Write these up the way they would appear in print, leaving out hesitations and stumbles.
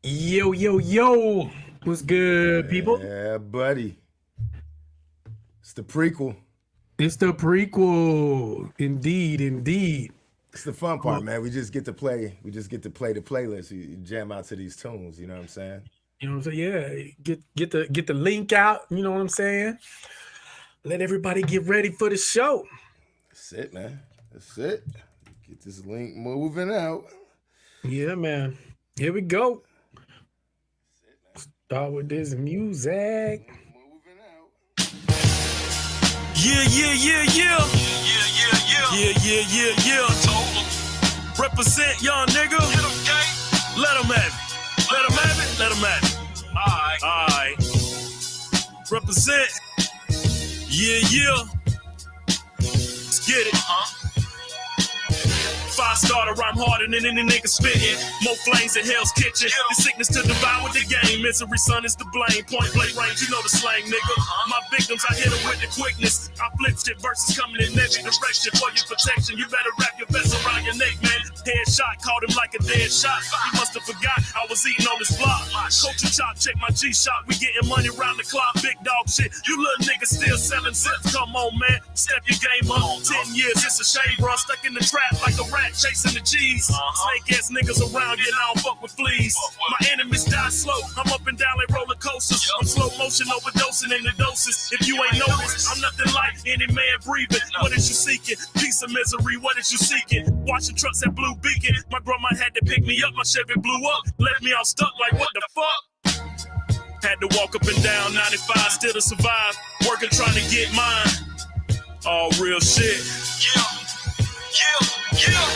Yo, yo, yo. What's good, people? Yeah, buddy. It's the prequel. It's the prequel. Indeed, indeed. It's the fun part, man. We just get to play. We just get to play the playlist. You jam out to these tunes. You know what I'm saying? You know what I'm saying? Yeah. Get the link out. You know what I'm saying? Let everybody get ready for the show. That's it, man. That's it. Get this link moving out. Yeah, man. Here we go. Start with this music. Moving out. Yeah. Represent young nigga. Let him have it. Alright. Represent. Yeah. Let's get it. 5-star to rhyme harder than any nigga spitting. More flames in Hell's Kitchen. The sickness to divide with the game. Misery, son, is the blame. Point blank range, you know the slang, nigga. My victims, I hit them with the quickness. I flip shit versus coming in every direction. For your protection, you better wrap your vest around your neck, man. Headshot, caught him like a dead shot. He must have forgot I was eating on his block. Coach and chop, check my G-Shot. We getting money round the clock. Big dog shit. You little niggas still selling zips. Come on, man. Step your game up. 10 years, it's a shame, bro. Stuck in the trap like a rat. Chasing the cheese. Snake ass niggas around, yeah, I don't fuck with fleas. My enemies die slow. I'm up and down like roller coasters. I'm slow motion overdosing in the doses. If you ain't noticed, I'm nothing like any man breathing. What is you seeking? Peace of misery, what is you seeking? Watching trucks at Blue Beacon. My grandma had to pick me up. My Chevy blew up. Left me all stuck like what the fuck? Had to walk up and down 95 still to survive. Working trying to get mine. All real shit. Yeah.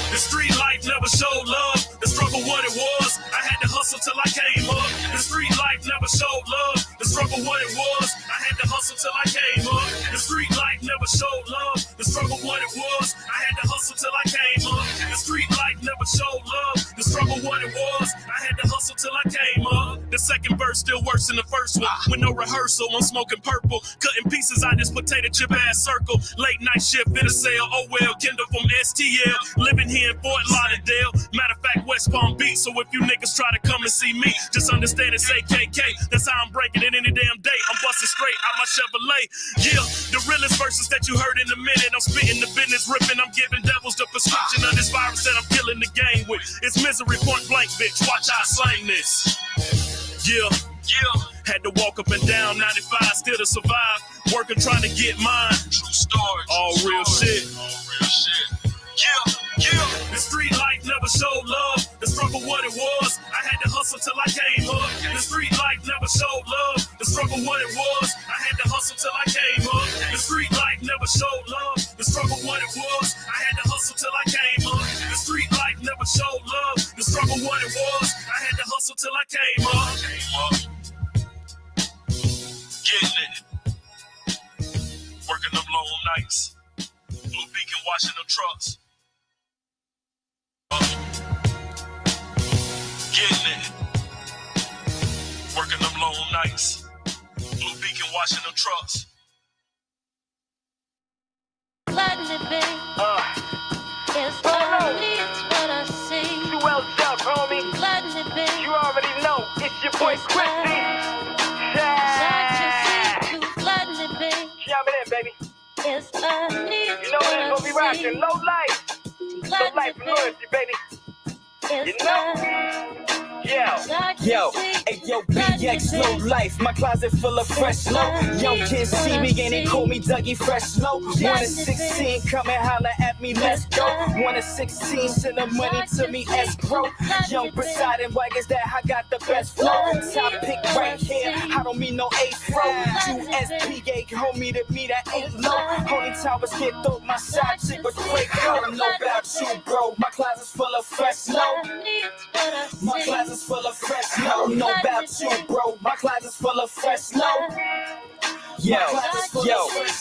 The street life never showed love. The struggle what it was. I had to hustle till I came up. The street life never showed love. The struggle what it was. I had to hustle till I came up. The street life never showed love. The struggle what it was. I had to hustle till I came up. The street life never showed love. The struggle what it was. I had to hustle till I came up. The second verse still worse than the first one. With no rehearsal, I'm smoking purple. Cutting pieces out this potato chip ass circle. Late night shift in a cell. Oh well, Kendall from STL. Living here in Fort Lauderdale. Matter of fact, West Palm Beach. So if you niggas try to come and see me, just understand it's AKK. That's how I'm breaking it any damn day. I'm busting straight out my Chevrolet. Yeah, the realest verses that you heard in a minute. I'm spitting the business, ripping. I'm giving devils the prescription of this virus that I'm killing the game with. It's misery point blank, bitch. Watch how I slang this. Yeah. Had to walk up and down 95 still to survive. Working trying to get mine. True story. All real shit. Yeah. The street life never showed love. The struggle what it was. I had to hustle till I came up. The street life never showed love. The struggle what it was. I had to hustle till I came up. The street life never showed love. The struggle what it was. I had to hustle till I came up. The street life never showed love. The struggle what it was. I had to hustle till I came up. Getting it. Working them long nights. Blue Beacon washing them trucks. Getting it. Working them long nights. Blue Beacon washing them trucks. Letting it be. It's early, it's what I see. You well up, homie. Letting it be. You already know. It's your boy Chrissy. Letting it be. Jump it in, baby. It's early, it's You know what what it's gonna be I see. rocking. Low life. Low life and loyalty, baby. You know? Yo, hey yo, BX low life, my closet full of fresh low. Young kids see me and they call me Dougie Fresh Low. 1 to 16, come and holler at me, let's go. 1 to 16, send the money to me, escrow. Young Poseidon, why is that I got the best flow? Top pick right here, I don't mean no afro. 2SPA, homie to me that ain't low. Holy towers get through, my side chick was quick. I don't know about you, bro. My closet's full of fresh low. My closet's full of fresh low. I don't know about you, bro. My closet's full of fresh low. Yo, I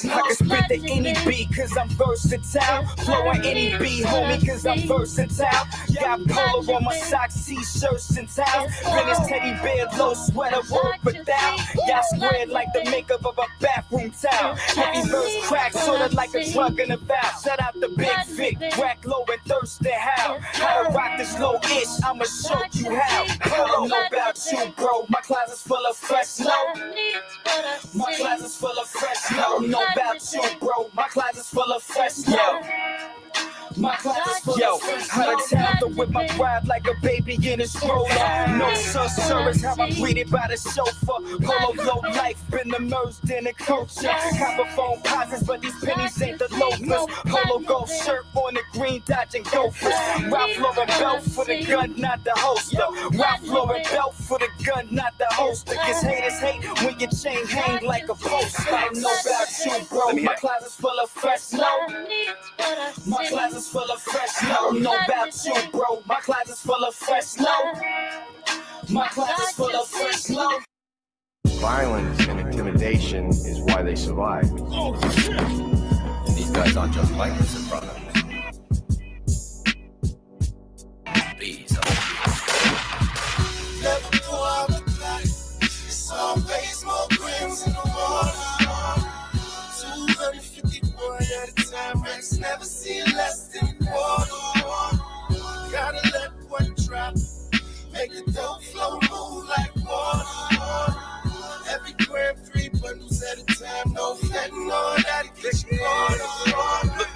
can spit to any beat cause I'm versatile. Flow on any beat, homie, cause I'm versatile. Got polo on my socks, t-shirts and towels. Finish teddy bear, low sweater, work without. Y'all squared like the makeup of a bathroom towel. Heavy verse crack, sorta like a drug in a valve. Shout out the Big Vic, crack low and thirsty how. How to rock this low ish, I'ma show you how. I don't know about about you, bro. My closet's full of fresh low. My closet's full of fresh low. I don't know about you, bro. My closet's full of fresh low. My closet's full of fresh low. Out of town to whip my ride like a baby in his stroller. No sir, is how I'm greeted by the chauffeur. Polo low life, been immersed in the culture. Copper phone posits, but these pennies ain't the loafers. Polo gold shirt on the green, dodging gophers. Ralph Lauren belt for the gun, not the holster. Ralph Lauren belt for the gun, not the holster. Cause haters hate when your chain hang like a poster. I don't know about you, bro. My closet's full of fresh low. My closet's full of fresh low. I don't know about you, bro. My closet's full of fresh low. My closet's full of fresh low. Violence and intimidation is why they survive. Oh, shit. And these guys aren't just like this in front of us. These are never go out the night. It's always more grams in the water. 251 at a time. Rex never see less than quarter. Gotta let one drop. Make the dough flow, move like water. Every gram, 3 bundles at a time. No fentanyl, that'll get you caught. Look,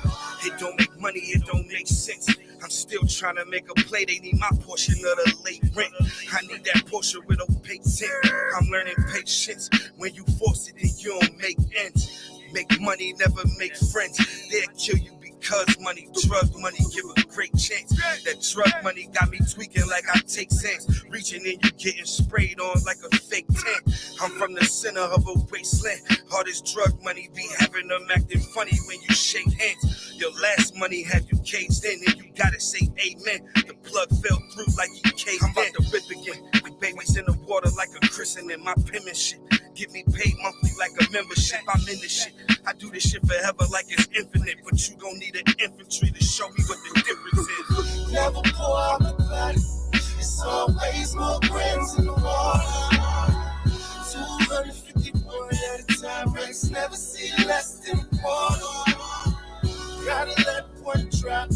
it don't make money, it don't make sense. I'm still trying to make a play. They need my portion of the late rent. I need that portion with opaque tint. I'm learning patience. When you force it, then you don't make ends. Make money, never make friends. They'll kill you because money, drug money, give a great chance. That drug money got me tweaking like I take sense. Reaching in, you getting sprayed on like a fake tent. I'm from the center of a wasteland. All this drug money be having them acting funny when you shake hands. Your last money had you caged in and you gotta say amen. The plug fell through like you caved in. I'm about to rip again. The baby's in the water like a christening. My penmanship get me paid monthly like a membership. I'm in this shit. I do this shit forever like it's infinite. But you gon' need an infantry to show me what the difference is. Never pour out the body. It's always more grams in the water. 251 at a time. Rex never see less than quarter. Gotta let one drop.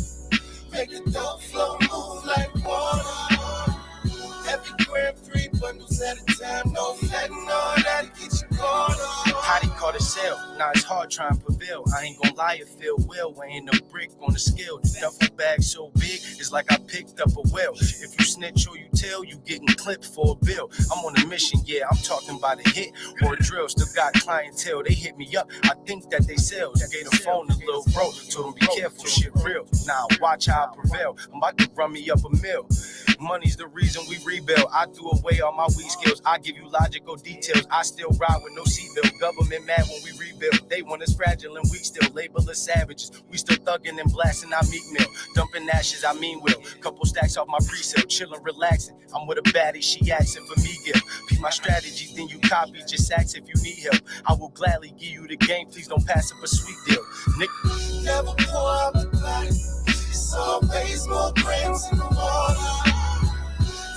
Make the dough flow, move like water. Every gram, 3 bundles at a time. No fentanyl, that'll get you caught. How they call the sale? Now it's hard trying to prevail. I ain't gonna lie, it feel well. Weighing a brick on the scale. The duffel bag so big, it's like I picked up a whale. If you snitch or you tell, you getting clipped for a bill. I'm on a mission, yeah, I'm talking about a hit or a drill. Still got clientele, they hit me up. I think that they sales. Gave the phone to Lil Bro, told him be careful, shit real. Now watch how I prevail. I'm about to run me up a mill. Money's the reason we rebuild. I threw away all my weak skills. I give you logical details. I still ride with no seatbelt. Government mad when we rebuild. They want us fragile and weak still. Label us savages. We still thugging and blasting our meat meal. Dumping ashes, I mean will. Couple stacks off my pre-sale. Chilling, relaxing. I'm with a baddie, she asking for me, Gil. Peep my strategy, then you copy. Just ask if you need help. I will gladly give you the game. Please don't pass up a sweet deal. Nick. Never pour out the body. It's always more grams in the water.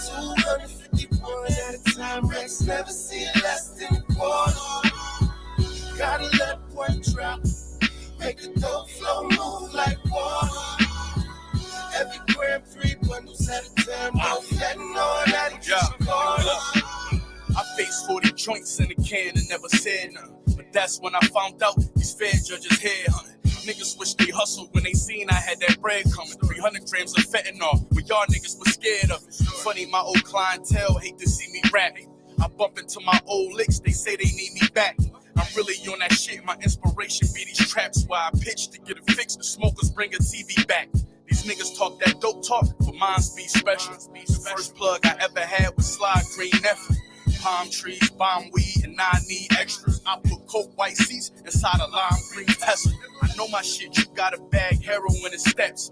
251 at a time. Rex never see less than a quarter. Gotta let one drop. Make the dough flow, move like water. Every gram, 3 bundles at a time. No fentanyl, that'll get you caught. I faced 40 joints in a can and never said nothing. But that's when I found out these fair judges headhunting. Niggas wish they hustled when they seen I had that bread coming. 300 grams of fentanyl, but y'all niggas was scared of it. Funny, my old clientele hate to see me rap. I bump into my old licks, they say they need me back. I'm really on that shit, my inspiration be these traps. Where I pitch to get it fixed, the smokers bring a TV back. These niggas talk that dope talk, but mine's be special. The first plug I ever had was Slide Green Nephew. Palm trees, bomb weed, and I need extras. I put coke white seats inside a lime green Tesla. I know my shit, you gotta bag heroin in steps.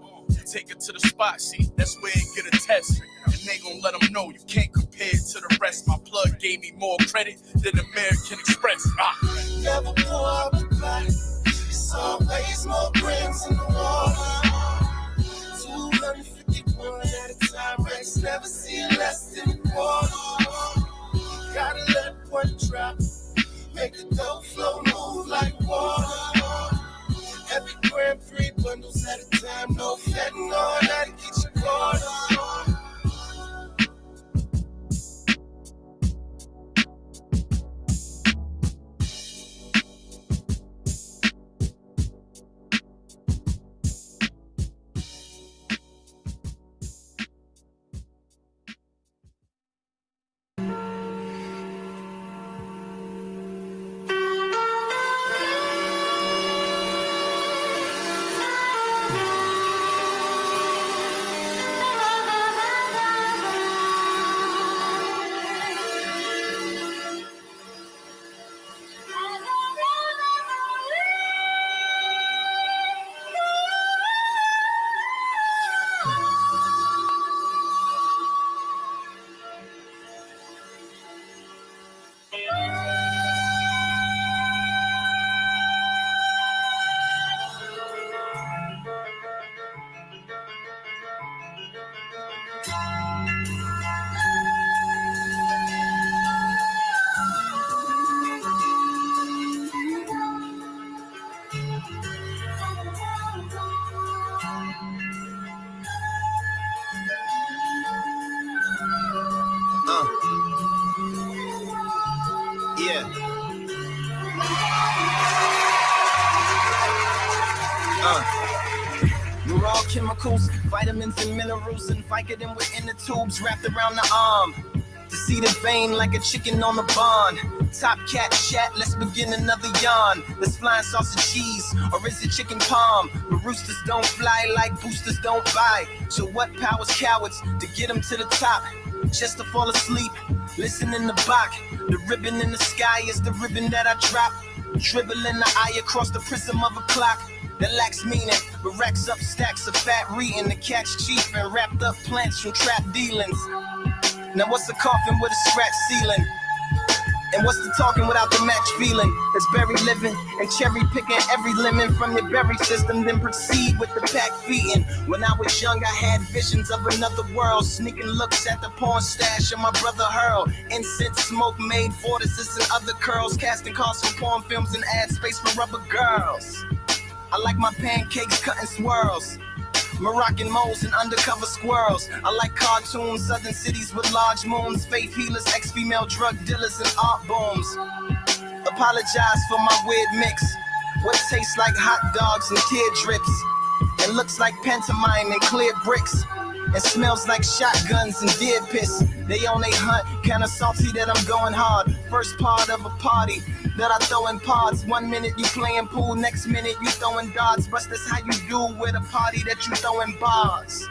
Take it to the spot, see, that's where you get a test. And they gon' let them know you can't compare it to the rest. My plug gave me more credit than American Express. Never pour out the body. It's always more grams in the water. 251 at a time. Rex never see less than a quarter. Gotta let one drop. Make the dough flow, move like water. Every gram, 3 bundles at a time. No fentanyl, that'll get you caught. chemicals, vitamins and minerals, and Vicodin within the tubes wrapped around the arm. To see the vein like a chicken on the bond. Top cat chat, let's begin another yawn. Let's flying sausage cheese, or is it chicken palm? But roosters don't fly like boosters don't buy. So what powers cowards to get them to the top? Just to fall asleep, listen in the Bach. The ribbon in the sky is the ribbon that I drop. Dribbling the eye across the prism of a clock that lacks meaning, but racks up stacks of fat reading to catch chief and wrapped up plants from trap dealings. Now what's a coffin with a scratch ceiling? And what's the talking without the match feeling? It's berry living and cherry picking every lemon from your berry system, then proceed with the pack feeding. When I was young, I had visions of another world, sneaking looks at the porn stash of my brother Hurl. Incense smoke made vortices and other curls, casting calls for porn films and ad space for rubber girls. I like my pancakes cut in swirls, Moroccan moles and undercover squirrels. I like cartoons, southern cities with large moons, faith healers, ex-female drug dealers, and art booms. Apologize for my weird mix. What tastes like hot dogs and tear drips, and looks like pantomime and clear bricks, and smells like shotguns and deer piss. They on a hunt, kinda salty that I'm going hard. First part of a party that I throw in pods. 1 minute you playing pool, next minute you throwing darts. But that's how you do with a party that you throwing bars.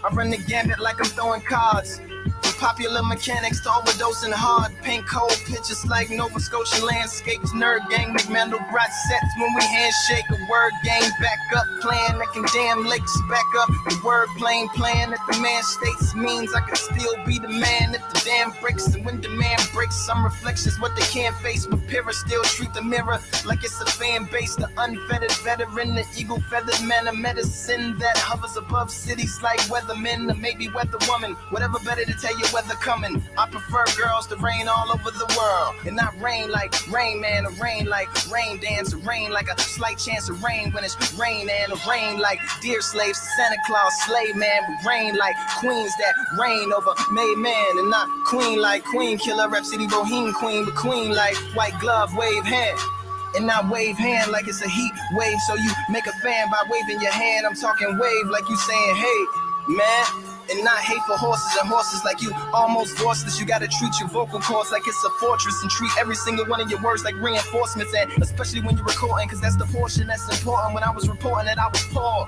I run the gambit like I'm throwing cards. From popular mechanics to overdosing hard. Paint cold pictures like Nova Scotian landscapes. Nerd gang, McMandel brought sets when we handshake. A word game, back up, playing that can damn lakes. Back up, the word playing that the man states means I can still be the man if the dam breaks. And when demand breaks, some reflections what they can't face. But Pyrrha still treat the mirror like it's a fan base. The unfettered veteran, the eagle feathered man of medicine that hovers above cities like weathermen or maybe weather woman. Whatever better to tell you weather coming. I prefer girls to rain all over the world, and not rain like Rain Man, or rain like rain dance, or rain like a slight chance of rain when it's rain, and a rain like deer slaves to Santa Claus, slave man, but rain like queens that reign over made man, and not queen like Queen Killer, Rhapsody Bohemian Queen, but queen like white glove wave hand. And not wave hand like it's a heat wave, so you make a fan by waving your hand. I'm talking wave like you saying hey man. And not hate for horses and horses like you almost voiceless. You gotta treat your vocal cords like it's a fortress, and treat every single one of your words like reinforcements. And especially when you're recording, cause that's the portion that's important. When I was reporting that I was poor,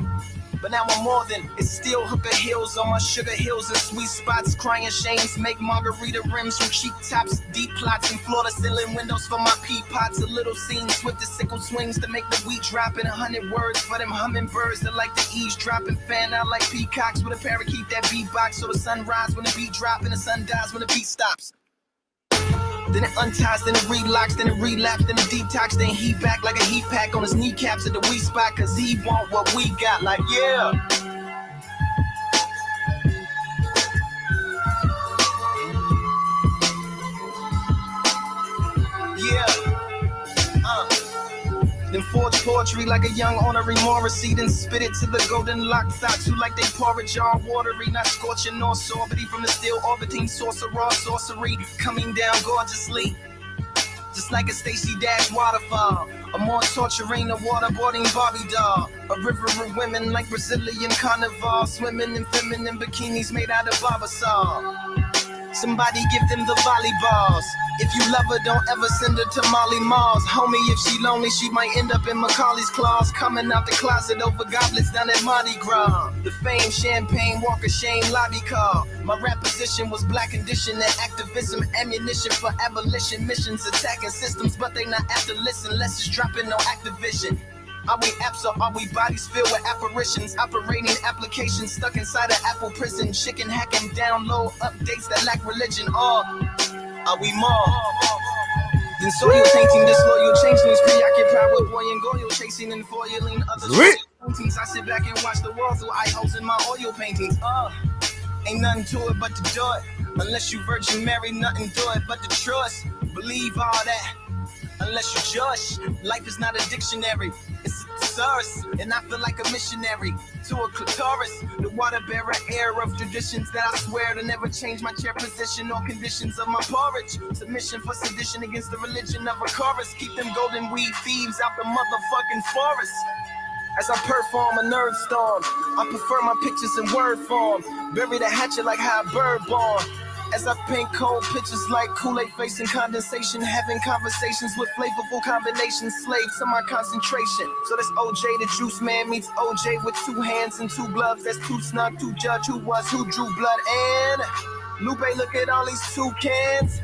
but now I'm more than, it's still hooker hills on my sugar hills and sweet spots. Crying shames make margarita rims from cheap tops. Deep plots and floor to ceiling windows for my pea pots. A little scene swift as sickle swings to make the wheat drop. In 100 words for them hummingbirds that like to eavesdrop and fan out like peacocks with a parakeet that beatbox. So the sun rise when the beat drop and the sun dies when the beat stops. Then it unties, then it relocks, then it relapse, then it detox, then he back like a heat pack on his kneecaps at the weak spot, cause he want what we got, like yeah. Then forge poetry like a young honorary Morrissey, then spit it to the golden locked thoughts who like they porridge all watery, not scorching nor sorbity from the still orbiting sorcerer sorcery, coming down gorgeously, just like a Stacey Dash waterfall, a more torturing a waterboarding Barbie doll, a river of women like Brazilian carnival, swimming in feminine bikinis made out of barbasol. Somebody give them the volleyballs. If you love her, don't ever send her to Molly Malls. Homie, if she lonely, she might end up in Macaulay's claws, coming out the closet over goblets down at Mardi Gras. The fame, champagne, walk of shame, lobby call. My rap position was black condition and activism, ammunition for abolition missions, attacking systems, but they not after listen, less is dropping no Activision. Are we apps or are we bodies filled with apparitions? Operating applications stuck inside an Apple prison. Chicken hacking download updates that lack religion. Or are we more than soil tainting? Disloyal changelings preoccupied with boy and goyle chasing and foiling others. Paintings. I sit back and watch the world through eye holes in my oil paintings. Ain't nothing to it but to do it. Unless you Virgin Mary, nothing do it but to trust. Believe all that. Unless you judge, life is not a dictionary, it's a thesaurus, and I feel like a missionary to a clitoris, the water bearer air of traditions that I swear to never change my chair position or conditions of my porridge. Submission for sedition against the religion of a chorus. Keep them golden weed thieves out the motherfucking forest. As I perform a nerd storm, I prefer my pictures in word form. Bury the hatchet like how a bird born. As I paint cold pictures like Kool-Aid facing condensation, having conversations with flavorful combinations, slaves to my concentration. So that's OJ the Juice Man meets OJ with 2 hands and 2 gloves. That's too snug to judge who was who drew blood. And Lupe, look at all these toucans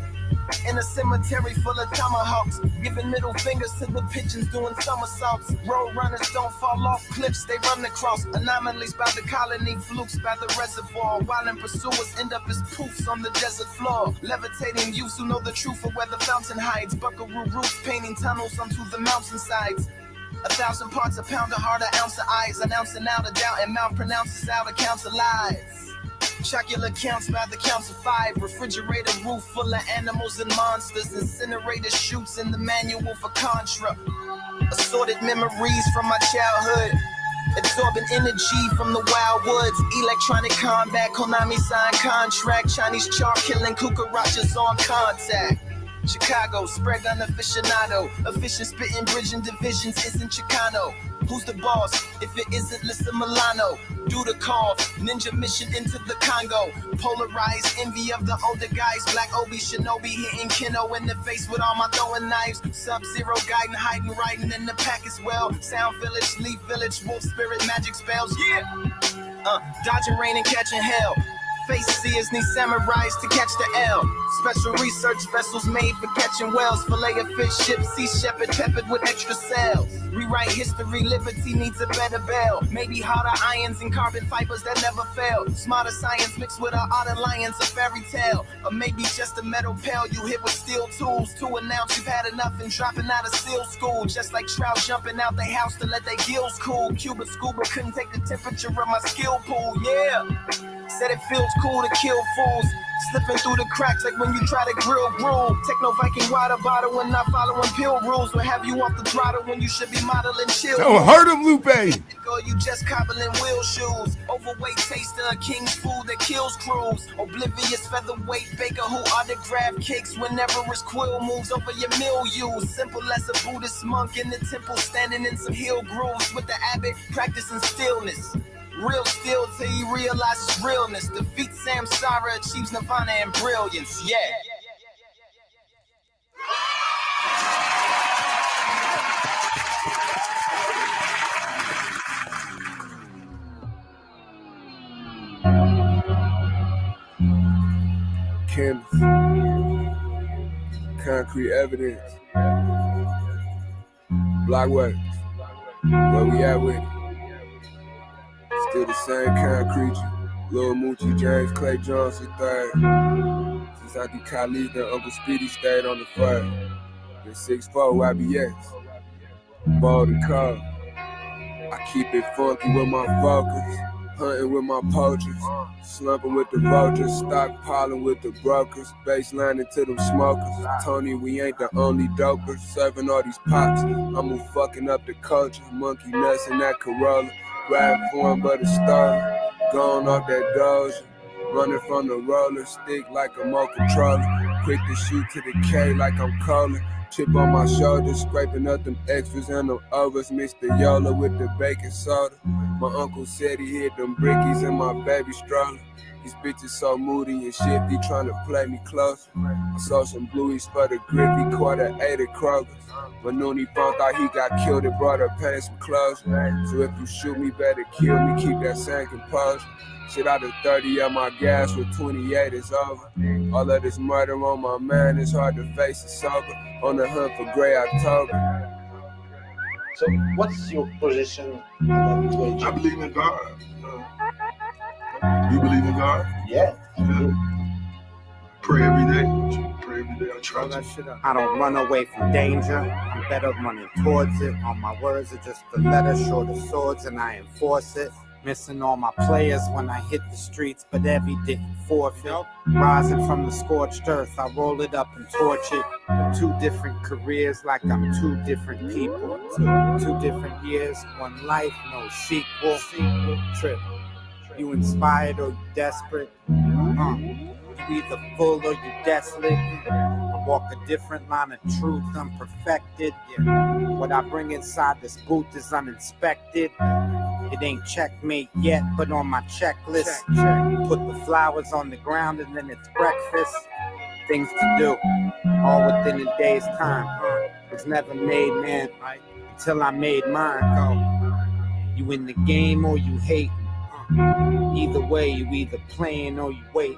in a cemetery full of tomahawks, giving middle fingers to the pigeons doing somersaults. Road runners don't fall off cliffs, they run across anomalies by the colony, flukes by the reservoir. While pursuers end up as poofs on the desert floor. Levitating youths who know the truth of where the fountain hides. Buckaroo roofs painting tunnels onto the mountainsides. 1,000 parts a pound, a heart, an ounce of eyes, announcing out a doubt, and mouth pronounces out accounts of lies. Chocolate counts by the counts of 5. Refrigerator roof full of animals and monsters. Incinerator shoots in the manual for Contra. Assorted memories from my childhood. Absorbing energy from the wild woods. Electronic combat, Konami signed contract. Chinese char killing cucarachas on contact. Chicago, spread gun aficionado. Efficient spitting, bridging divisions isn't Chicano. Who's the boss? If it isn't Lisa Milano. Do the call, ninja mission into the Congo. Polarized envy of the older guys. Black Obi Shinobi hitting Keno in the face with all my throwing knives. Sub-Zero guiding, hiding, riding in the pack as well. Sound Village, Leaf Village, Wolf Spirit, magic spells, yeah! Dodging rain and catching hell. Face seers need samurais to catch the L. Special research vessels made for catching whales. Fillet of fish, ship, sea shepherd, peppered with extra cells. Rewrite history, liberty needs a better bell. Maybe harder irons and carbon fibers that never fail. Smarter science mixed with an art alliance, a fairy tale. Or maybe just a metal pail you hit with steel tools to announce you've had enough and dropping out of SEAL school. Just like trout jumping out their house to let their gills cool. Cuba scuba couldn't take the temperature of my skill pool, yeah. Said it feels cool to kill fools. Slipping through the cracks like when you try to grill gruel. Techno Viking water bottle and not following pill rules. Will have you off the throttle when you should be modeling chill. Don't hurt him, Lupe. Or you just cobbling wheel shoes. Overweight taster of king's food that kills crews. Oblivious featherweight baker who autograph cakes whenever his quill moves over your milieu. Simple as a Buddhist monk in the temple standing in some hill grooves with the abbot practicing stillness. Real still till he realizes realness. Defeat Samsara, achieves nirvana and brilliance, yeah. Kendall, concrete evidence, Blockworks, where we at with it? Still the same concrete, Lil Moochie, James Clay Jones III. Since Auntie Khalid and Uncle Speedy stayed on the fire. Been 6'4", YBS, bold and cold. I keep it funky with my focus, hunting with my poachers, slumping with the vultures, stockpiling with the brokers, baselining to them smokers. Tony, we ain't the only dopers, serving all these pops. I'm fucking up the culture, monkey nuts in that Corolla. Riding for him but a star, going off that Doja, running from the roller stick like a mo controller, quick to shoot to the K like I'm calling, chip on my shoulder, scraping up them extras and them overs, mix the Yola with the baking soda. My uncle said he hid them brickies in my baby stroller. These bitches so moody and shifty, trying to play me closer. I saw some blueies for the grippy, quarter 8 at Kroger's. When Noonie found out he got killed, it brought her pain some closure. So if you shoot me, better kill me, keep that same composure. Shit out of 30 at my gas with 28 is over. All of this murder on my mind, it's hard to face it sober. On the hunt for Grey October. So what's your position on that? I believe in God. You believe in God? Yeah. Pray every day. Pray every day. I try to. I don't run away from danger. I'm better running towards it. All my words are just the letters, short of swords, and I enforce it. Missing all my players when I hit the streets, but every didn't forfeit. Rising from the scorched earth, I roll it up and torch it. 2 different careers like I'm 2 different people. 2 different years, 1 life, no sequel. Trip. You inspired or you desperate? You either full or you desolate. I'm walk a different line of truth, unperfected. Yeah. What I bring inside this booth is uninspected. It ain't checkmate yet, but on my checklist. Put the flowers on the ground and then it's breakfast. Things to do, all within a day's time. Was never made, man, until I made mine. You in the game or you hating. Either way, you either playing or you wait.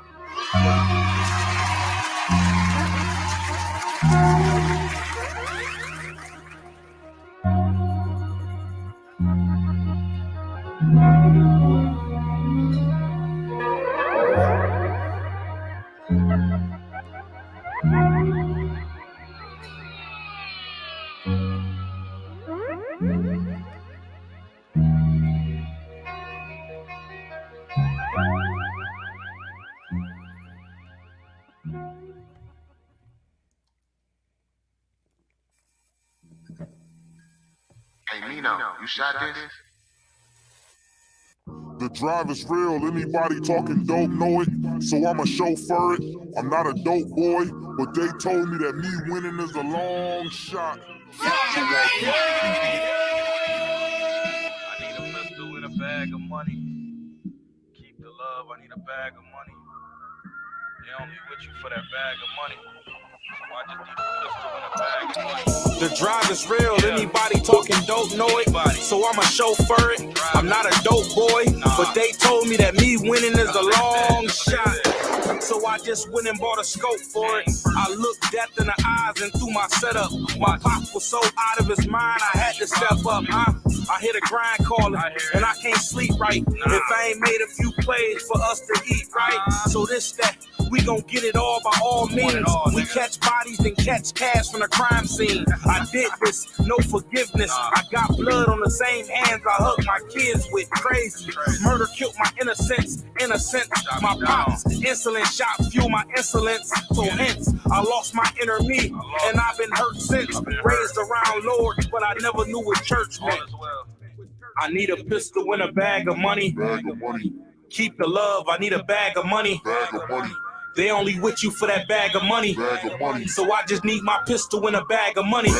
Hey, Mino, you shot this? The drive is real, anybody talking dope know it, so I'ma chauffeur it. I'm not a dope boy, but they told me that me winning is a long shot. I need a pistol with a bag of money. Keep the love, I need a bag of money. They only with you for that bag of money. So I just need a pistol and a bag of money. The drive is real, anybody talking dope know it, so I'ma chauffeur it. I'm not a dope boy, but they told me that me winning is a long shot. So I just went and bought a scope for it. I looked death in the eyes and threw my setup. My pop was so out of his mind, I had to step up, I hear the grind calling, and I can't sleep right if I ain't made a few plays for us to eat right. So this, that, we gon' get it all by all means. We catch bodies and catch cash from the crime scene. I did this, no forgiveness. I got blood on the same hands I hugged my kids with. Crazy. Murder killed my innocence. Innocent. My pops. Insolent shot fuel my insolence. So hence, I lost my inner me. And I've been hurt since. Raised around Lord, but I never knew what church meant. I need a pistol and a bag of money. Keep the love, I need a bag of money. They only with you for that bag of money. So I just need my pistol and a bag of money.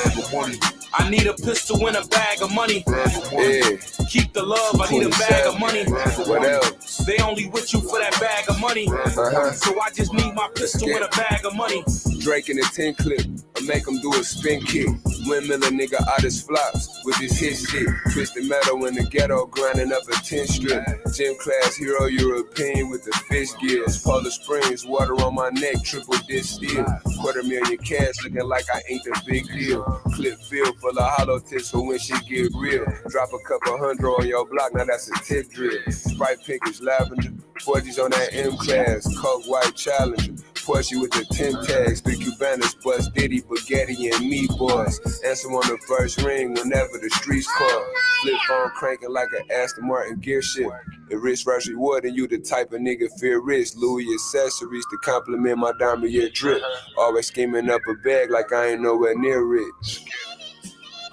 I need a pistol and a bag of money. Yeah. Keep the love, I need a bag of money. What else? They only with you for that bag of money. So I just need my pistol and a bag of money. Drake in a 10 clip, I make him do a spin kick. Windmill a nigga out his flops with his hit shit. Twisted metal in the ghetto, grinding up a 10 strip. Gym class hero European with the fish gears. Polar Springs, water on my neck, triple disc steel. $250,000 cash, looking like I ain't the big deal. Clip filled full of hollow tips for when shit get real. Drop a couple hundred on your block, now that's a tip drill. Sprite pinkish lavender, 40s on that M class. Coke white challenger, Porsche with the 10 tags. 3 Cubanas, bust Diddy, Spaghetti, and meatballs. Answer on the first ring whenever the streets call. Flip phone cranking like an Aston Martin gear shit. The risk rush rewarding you the type of nigga fear risk. Louis accessories to compliment my diamond year drip. Always scheming up a bag like I ain't nowhere near rich.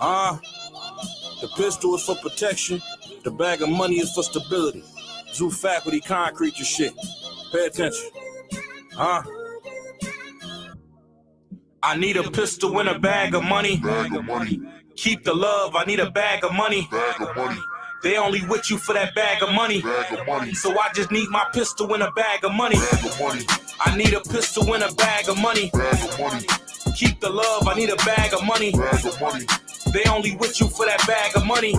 The pistol is for protection. The bag of money is for stability. Zoo faculty, concrete your shit. Pay attention. I need a pistol and a bag of money. Keep the love, I need a bag of money. They only with you for that bag of money. So I just need my pistol and a bag of money. I need a pistol and a bag of money. Keep the love, I need a bag of money. They only with you for that bag of money.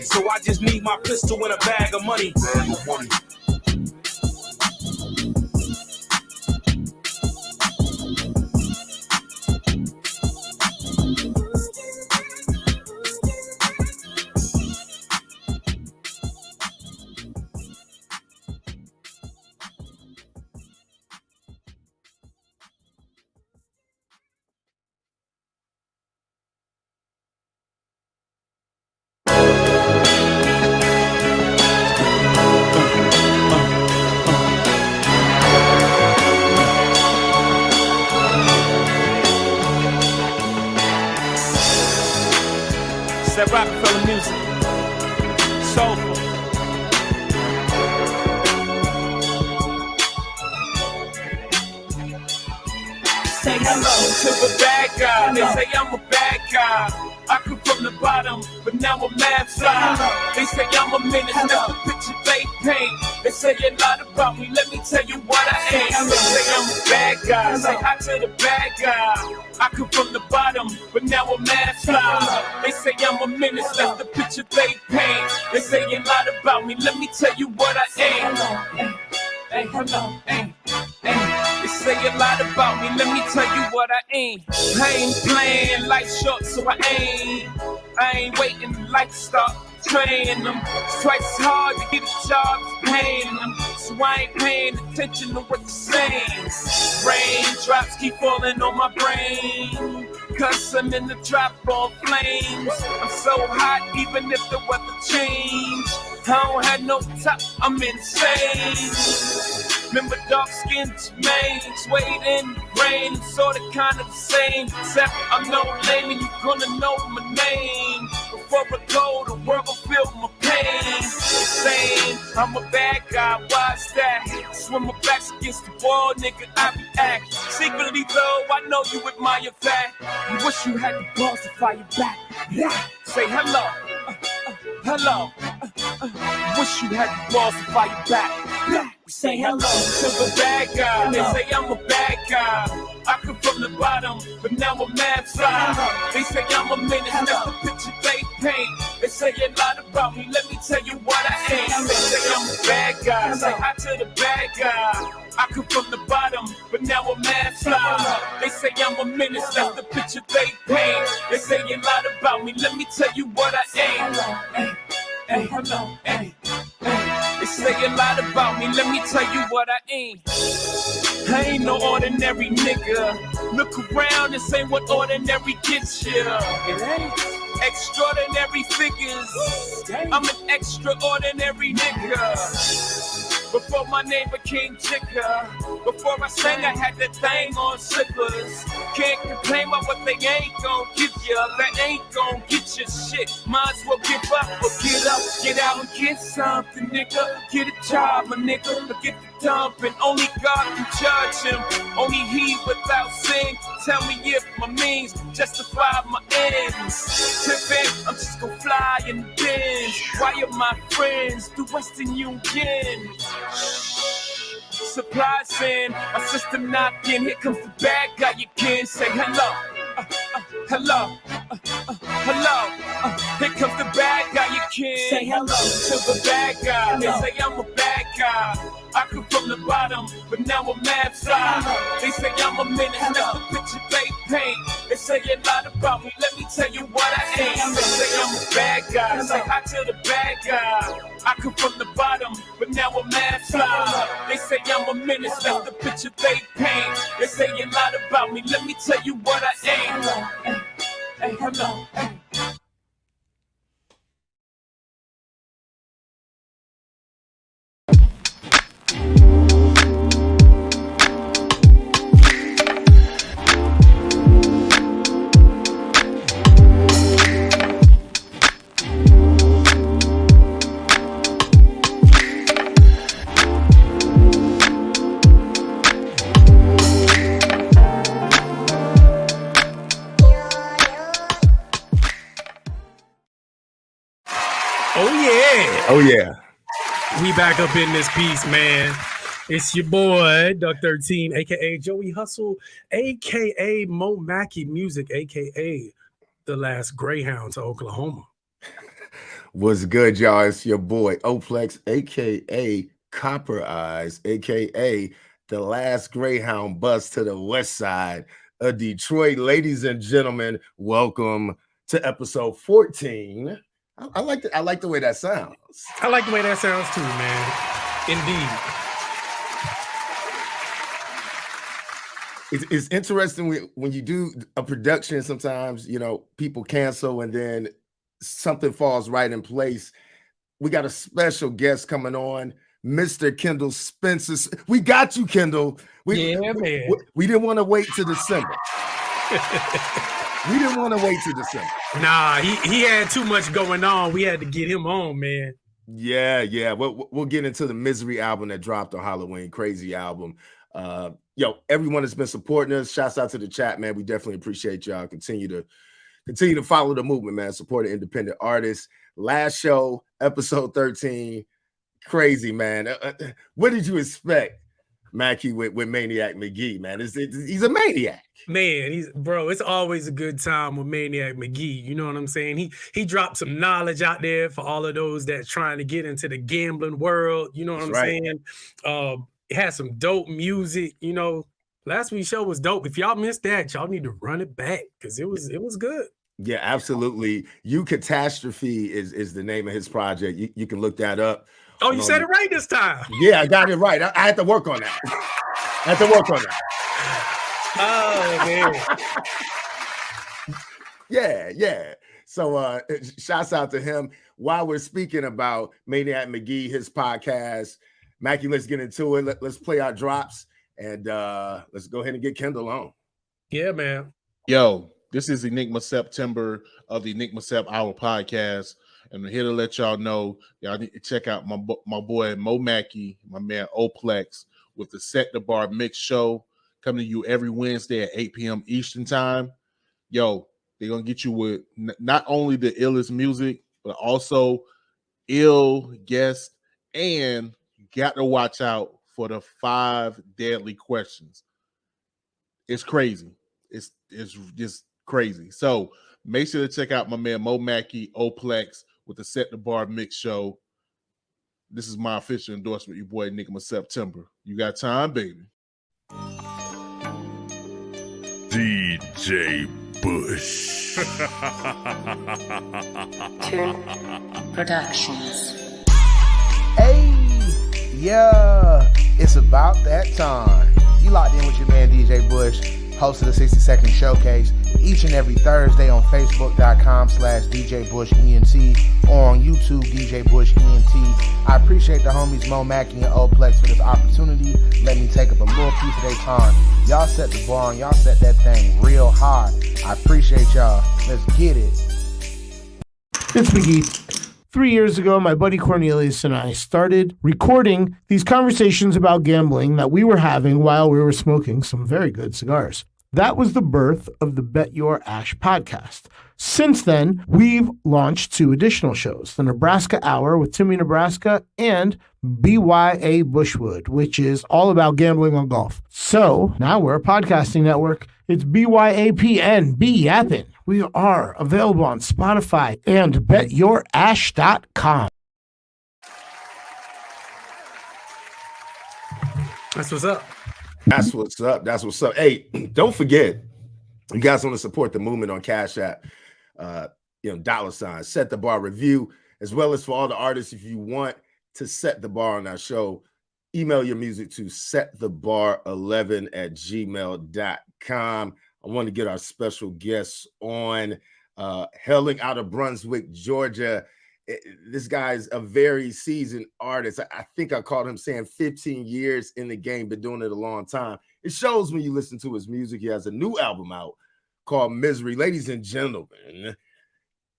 So I just need my pistol and a bag of money. That Rockefeller music, soulful. Say hello to the bad guy. They say I'm a bad guy. I come from the bottom, but now I'm mad fly. They say I'm a menace, that's the picture they paint. They say a lot about me, let me tell you what I ain't. They say I'm a bad guy, say hi to the bad guy. I come from the bottom, but now I'm mad fly. They say I'm a menace, that's the picture they paint. They say a lot about me, let me tell you what I ain't. Hey, hello, hey, hey. They say a lot about me, let me tell you what I ain't. I ain't playing, life short, so I ain't waiting, life start training them. It's twice as hard to get a job as paying them. So I ain't paying attention to what they're saying. Raindrops keep falling on my brain, cause I'm in the drop on flames. I'm so hot even if the weather change. I don't have no top, I'm insane. Remember dark-skinned Jermaine, swayed in the rain, it's sorta kinda the same. Except I'm no lame and you gonna know my name. Before I go, the world will feel my pain. Saying I'm a bad guy, why's that? Cause when my back's against the wall, nigga, I react. Secretly though, I know you admire that. You wish you had the balls to fire back. Yeah. Say hello, hello. Wish you had the balls to fire back. Say hello to the bad guy. They say I'm a bad guy. I come from the bottom, but now I'm mad fly. They say I'm a menace, that's the picture they paint. They say a lot about me, let me tell you what I ain't. They say I'm a bad guy, say hi to the bad guy. I come from the bottom, but now I'm mad fly. They say I'm a menace, that's the picture they paint. They say a lot about me, let me tell you what I ain't. Hey, hello, hey, hey. They say a lot about me, let me tell you what I ain't. I ain't no ordinary nigga. Look around and say what ordinary gets you. It ain't extraordinary figures. I'm an extraordinary nigga. Before my name became Jigger, before I sang, I had that thing on slippers. Can't complain about what they ain't gon' give you. That ain't gon' get your shit. Might as well give up or get up, get out and get something, nigga. Get a job, a nigga, or get the dump. And only God can judge him. Only he without sin. Tell me if my means justify my ends. Trippin', I'm just gon' fly in the Benz. Why are my friends through Western Union? Supplies in, my system knocking. Here comes the bad guy. You can't say hello, hello, hello. Here comes the bad guy. You can't say hello to the bad guy. They say I'm a bad guy. I come from the bottom, but now I'm mad fly. They say I'm a menace, that's the picture they paint. They say a lot about me, let me tell you what I ain't. They say I'm a bad guy, say hi to the bad guy. I come from the bottom, but now I'm mad fly. They say I'm a menace, that's the picture they paint. They say a lot about me, let me tell you what I ain't. Hey, hello, hey. Oh yeah. We back up in this piece, man. It's your boy, Duck 13, aka Joey Hustle, aka MOMAKKIMUSIC, aka the last Greyhound to Oklahoma. What's good, y'all? It's your boy Oplex, aka Copper Eyes, aka the last Greyhound bus to the west side of Detroit. Ladies and gentlemen, welcome to episode 14. I like the way that sounds. I like the way that sounds too, man. Indeed. It's interesting when you do a production, sometimes, you know, people cancel and then something falls right in place. We got a special guest coming on, Mr. Kendall Spencer. We got you, Kendall. Man. We didn't want to wait till December. We didn't want to wait till December. Nah, he had too much going on. We had to get him on, man. Yeah. We'll get into the Misery album that dropped on Halloween. Crazy album. everyone has been supporting us. Shouts out to the chat, man. We definitely appreciate y'all. Continue to follow the movement, man. Support the independent artists. Last show, episode 13. Crazy, man. What did you expect, Mackie, with Maniac McGee, man? He's a maniac. Man, it's always a good time with Maniac McGee. You know what I'm saying? He dropped some knowledge out there for all of those that's trying to get into the gambling world. You know what I'm saying? It had some dope music. You know, last week's show was dope. If y'all missed that, y'all need to run it back because it was good. Yeah, absolutely. You Catastrophe is the name of his project. You can look that up. Oh, you said it right this time. Yeah, I got it right. I had to work on that. Oh, man. Yeah. So shouts out to him. While we're speaking about Maniac McGee, his podcast, Mackie, let's get into it. Let's play our drops and let's go ahead and get Kendall on. Yeah, man. Yo, this is Enigma September of the Enigma Sep Hour podcast. And I'm here to let y'all know, y'all need to check out my boy MOMAKKI, my man Oplex, with the Set the Bar Mixshow, coming to you every Wednesday at 8 p.m. Eastern time. Yo, they're going to get you with not only the illest music, but also ill guests, and you got to watch out for the 5 deadly questions. It's crazy. It's just crazy. So make sure to check out my man MOMAKKI, Oplex, with the Set the Bar Mixshow. This is my official endorsement, your boy Enigma September. You got time, baby. DJ Bush. Turn Productions. Hey, yeah, it's about that time. You locked in with your man DJ Bush, host of the 60-second showcase, each and every Thursday on Facebook.com/DJ BushENT or on YouTube DJ Bush ENT. I appreciate the homies MOMAKKI and Oplex for this opportunity. Let me take up a little piece of their time. Y'all set the bar and y'all set that thing real high. I appreciate y'all. Let's get it. It's McGee. 3 years ago, my buddy Cornelius and I started recording these conversations about gambling that we were having while we were smoking some very good cigars. That was the birth of the Bet Your Ash podcast. Since then, we've launched 2 additional shows, the Nebraska Hour with Timmy Nebraska and BYA Bushwood, which is all about gambling on golf. So now we're a podcasting network. It's BYAPN, be yappin'. We are available on Spotify and betyourash.com. That's what's up. That's what's up. Hey, don't forget, you guys want to support the movement on Cash App, $, Set the Bar Review, as well as for all the artists. If you want to set the bar on our show, email your music to setthebar11@gmail.com. I want to get our special guests on, hailing out of Brunswick, Georgia. This guy's a very seasoned artist. I think I caught him saying 15 years in the game, been doing it a long time. It shows when you listen to his music. He has a new album out called Misery. Ladies and gentlemen,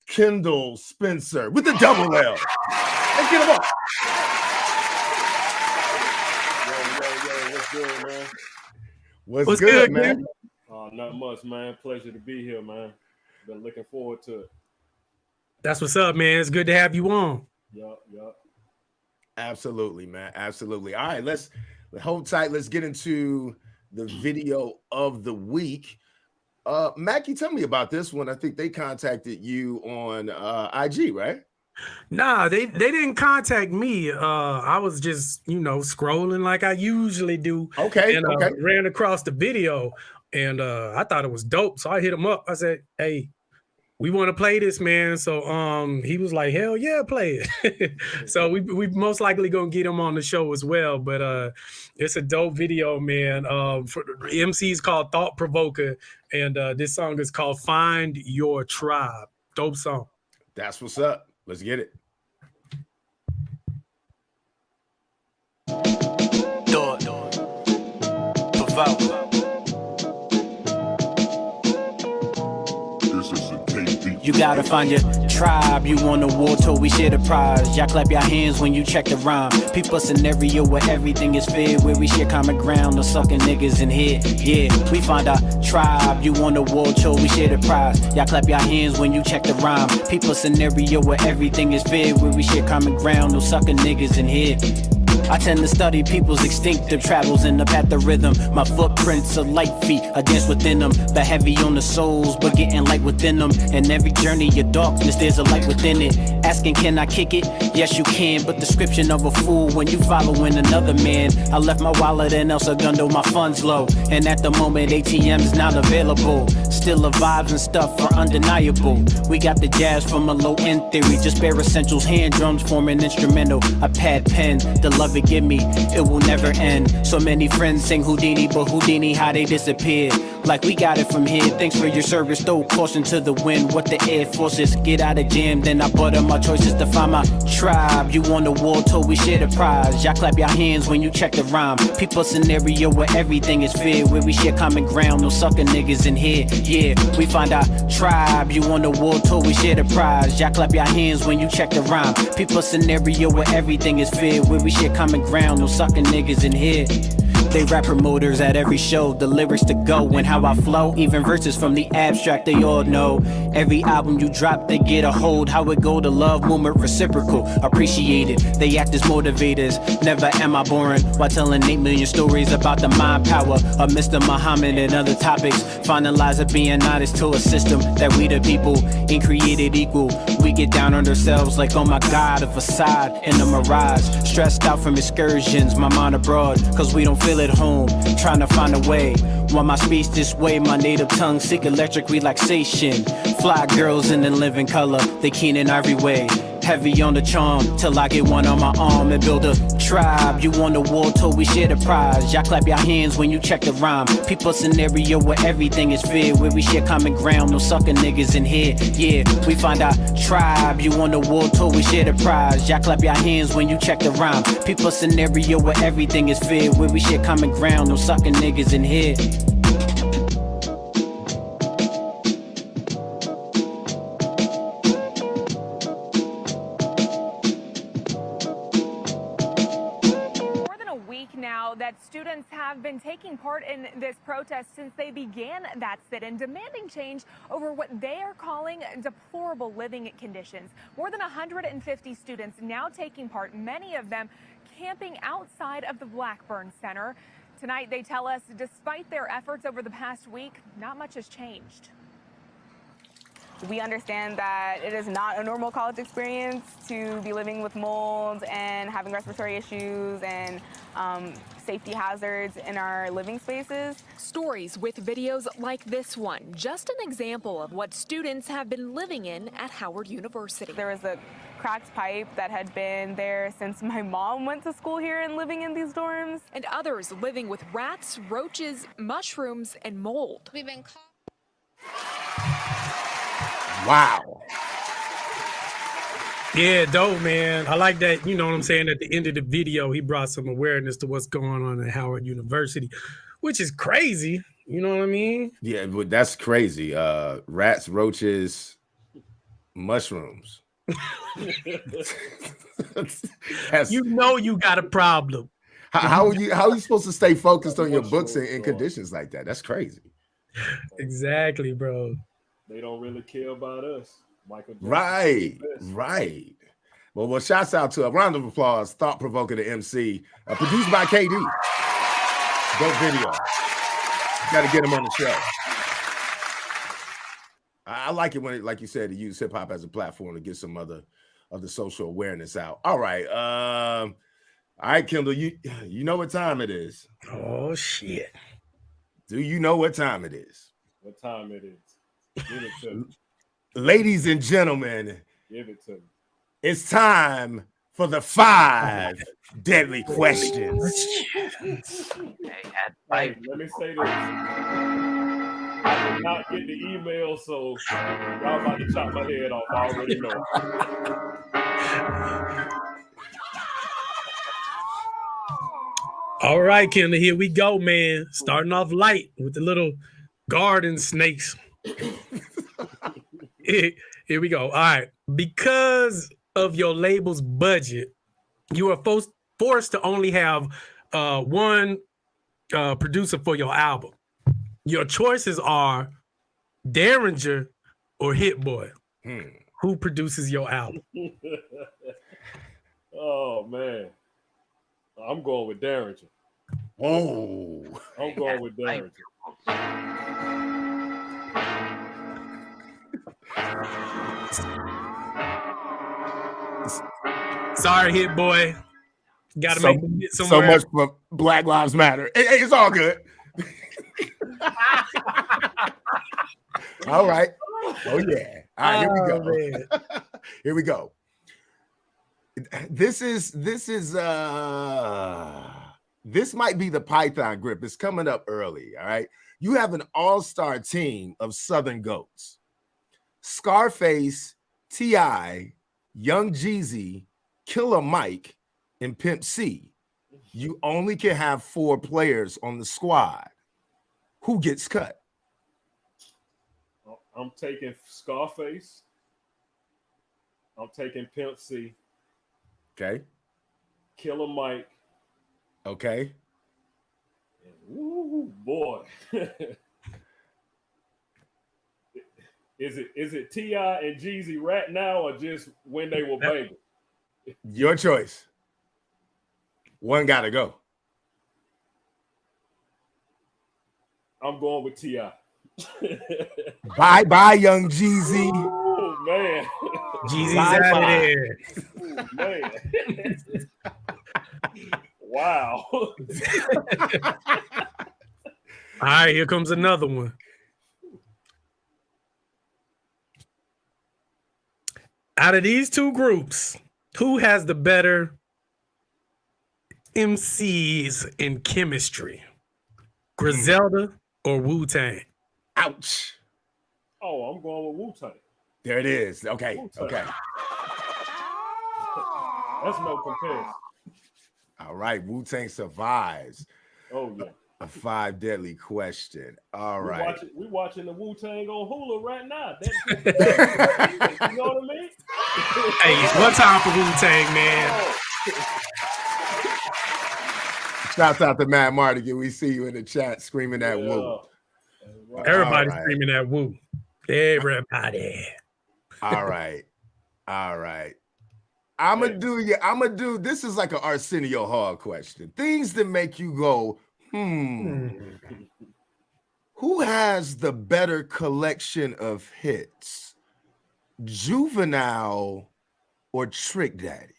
Kendall Spencer with the double L. Let's get him up. Yo, what's good, man? What's good, man? Not much, man. Pleasure to be here, man. Been looking forward to it. That's what's up, man. It's good to have you on. Yup. Absolutely, man. Absolutely. All right, let's hold tight. Let's get into the video of the week. Mackie, tell me about this one. I think they contacted you on IG, right? Nah, they didn't contact me. I was just, scrolling like I usually do. Okay. And ran across the video, and I thought it was dope. So I hit him up. I said, hey, we want to play this, man. So he was like, hell yeah, play it. So we most likely gonna get him on the show as well. But it's a dope video, man. For the MC is called Thought Provoker, and this song is called Find Your Tribe. Dope song. That's what's up. Let's get it. You gotta find your tribe, you on the war tour, we share the prize. Y'all clap your hands when you check the rhyme. People scenario where everything is fair, where we share common ground, no sucking niggas in here. Yeah, we find our tribe, you on the war tour, we share the prize. Y'all clap your hands when you check the rhyme. People scenario where everything is fair, where we share common ground, no sucking niggas in here. I tend to study people's instinctive travels in the path of rhythm. My footprints are light feet, I dance within them. The heavy on the souls, but getting light within them. And every journey of darkness, there's a light within it. Asking, can I kick it? Yes, you can. But description of a fool when you following another man. I left my wallet in El Segundo, my funds low. And at the moment, ATM's not available. Still the vibes and stuff are undeniable. We got the jazz from a low end theory. Just bare essentials, hand drums form an instrumental. A pad pen, the love it give me, it will never end. So many friends sing Houdini, but Houdini, how they disappeared. Like we got it from here, thanks for your service. Throw caution to the wind, what the air forces. Get out of jam, then I butter my choices to find my tribe. You on the war tour, we share the prize. Y'all clap your hands when you check the rhyme. People scenario where everything is fair, where we share common ground, no sucking niggas in here. Yeah, we find our tribe. You on the war tour, we share the prize. Y'all clap your hands when you check the rhyme. People scenario where everything is fair, where we share common ground, no sucking niggas in here. They rap promoters at every show, the lyrics to go and how I flow. Even verses from the abstract they all know. Every album you drop, they get a hold. How it go, the love movement reciprocal, appreciated. They act as motivators, never am I boring. While telling 8 million stories about the mind power of Mr. Muhammad and other topics. Finalizer being honest to a system that we the people ain't created equal. We get down on ourselves like, oh my God, a facade in a mirage. Stressed out from excursions, my mind abroad, cause we don't feel at home, trying to find a way. Want my speech this way, my native tongue seek electric relaxation. Fly girls in the living color, they keen in every way. Heavy on the charm, till I get one on my arm and build a tribe. You on the war tour, we share the prize. Y'all clap your hands when you check the rhyme. People scenario where everything is fair, where we share common ground, no sucking niggas in here. Yeah, we find our tribe. You on the war tour, we share the prize. Y'all clap your hands when you check the rhyme. People scenario where everything is fair, where we share common ground, no sucking niggas in here. That students have been taking part in this protest since they began that sit-in, demanding change over what they are calling deplorable living conditions. More than 150 students now taking part, many of them camping outside of the Blackburn Center. Tonight, they tell us, despite their efforts over the past week, not much has changed. We understand that it is not a normal college experience to be living with mold and having respiratory issues and safety hazards in our living spaces. Stories with videos like this one, just an example of what students have been living in at Howard University. There was a cracked pipe that had been there since my mom went to school here and living in these dorms. And others living with rats, roaches, mushrooms, and mold. We've been Wow. Yeah, dope, man. I like that. You know what I'm saying? At the end of the video, he brought some awareness to what's going on at Howard University, which is crazy. You know what I mean? Yeah, but that's crazy. Rats, roaches, mushrooms. You know you got a problem. How are you supposed to stay focused on your books in conditions like that? That's crazy. Exactly, bro. They don't really care about us. Michael Jackson. Right. Well, shouts out to a round of applause, Thought Provoker the MC, produced by KD. Dope video. Got to get him on the show. I like it when, like you said, to use hip hop as a platform to get some other social awareness out. All right, Kendall, you know what time it is? Oh shit! Do you know what time it is? What time it is? Give it to me. Ladies and gentlemen, give it to me. It's time for the 5 deadly questions. Hey, let me say this. I did not get the email, so y'all about to chop my head off. I already know. All right, Kendall, here we go, man. Starting off light with the little garden snakes. Here we go. All right. Because of your label's budget, you are forced to only have one producer for your album. Your choices are Derringer or Hit Boy. Who produces your album? Oh man, I'm going with Derringer. Oh, I'm going with Derringer. Sorry, Hit Boy. Got to make it so somewhere. much for Black Lives Matter. It's all good. All right. Oh yeah. All right, here we go. Here we go. This might be the Python grip. It's coming up early. All right. You have an all-star team of Southern Goats. Scarface, T.I., Young Jeezy, Killer Mike, and Pimp C. You only can have 4 players on the squad. Who gets cut? I'm taking Scarface. I'm taking Pimp C. Okay. Killer Mike. Okay. Ooh, boy. Is it T.I. and Jeezy right now or just when they were baby? Your choice. One got to go. I'm going with T.I. Bye, Young Jeezy. Oh, man. Jeezy's out of there. Oh, man. Wow. All right, here comes another one. Out of these two groups, who has the better MCs in chemistry? Griselda or Wu-Tang? Ouch. Oh, I'm going with Wu-Tang. There it is. Okay. Wu-Tang. Okay. That's no comparison. All right. Wu-Tang survives. Oh, yeah. A 5 deadly question. All right. We watching the Wu-Tang on Hulu right now. You know what I mean? Hey, one time for Wu-Tang, man. Shouts out to Matt Mardigan. We see you in the chat screaming that Wu. Everybody's screaming that Wu. Everybody. All right. All right. I'm gonna do this is like an Arsenio Hall question. Things that make you go, Who has the better collection of hits? Juvenile or Trick Daddy?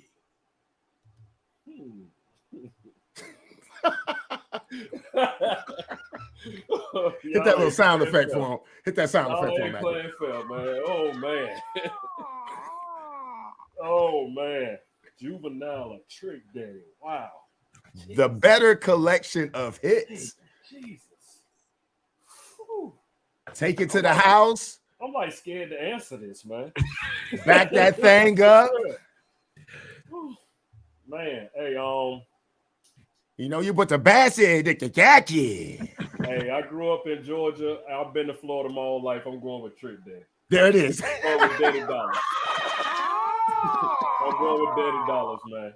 Hit that little sound effect for him. Hit that sound effect for him. Playing fair, man. Oh man. Oh man. Juvenile or Trick Daddy. Wow. The better collection of hits. Jesus. Take it to the house. I'm like scared to answer this, man. Back that thing up. Man, hey, you know, you put the bass in the khaki. Hey, I grew up in Georgia. I've been to Florida my whole life. I'm going with Trick Daddy. There it is. I'm going with Daddy Dollars. I'm going with Daddy Dollars, man.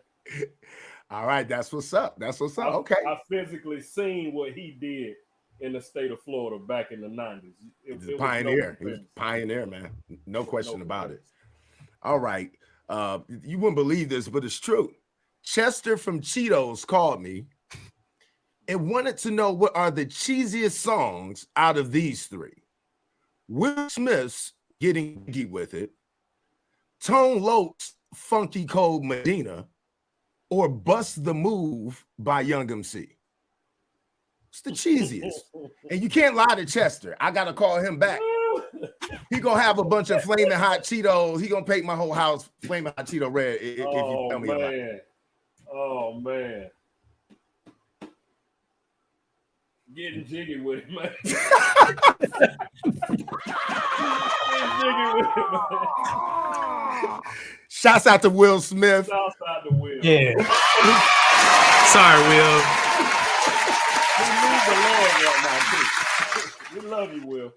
All right, that's what's up. That's what's up. Okay. I physically seen what he did in the state of Florida back in the 90s. He's a pioneer. He was a pioneer, man. No question about it. All right. You wouldn't believe this, but it's true. Chester from Cheetos called me and wanted to know what are the cheesiest songs out of these three. Will Smith's Getting Jiggy With It, Tone Lopes' Funky Cold Medina, or Bust the Move by Young MC. It's the cheesiest. And you can't lie to Chester. I got to call him back. He going to have a bunch of Flaming Hot Cheetos. He going to paint my whole house Flaming Hot Cheeto red if you tell me about it. Oh, man. Getting jiggy with it, man. Getting jiggy with it, man. Shouts out to Will Smith. Shouts out to Will. Yeah. Sorry, Will. We need the Lord right now, too. We love you, Will.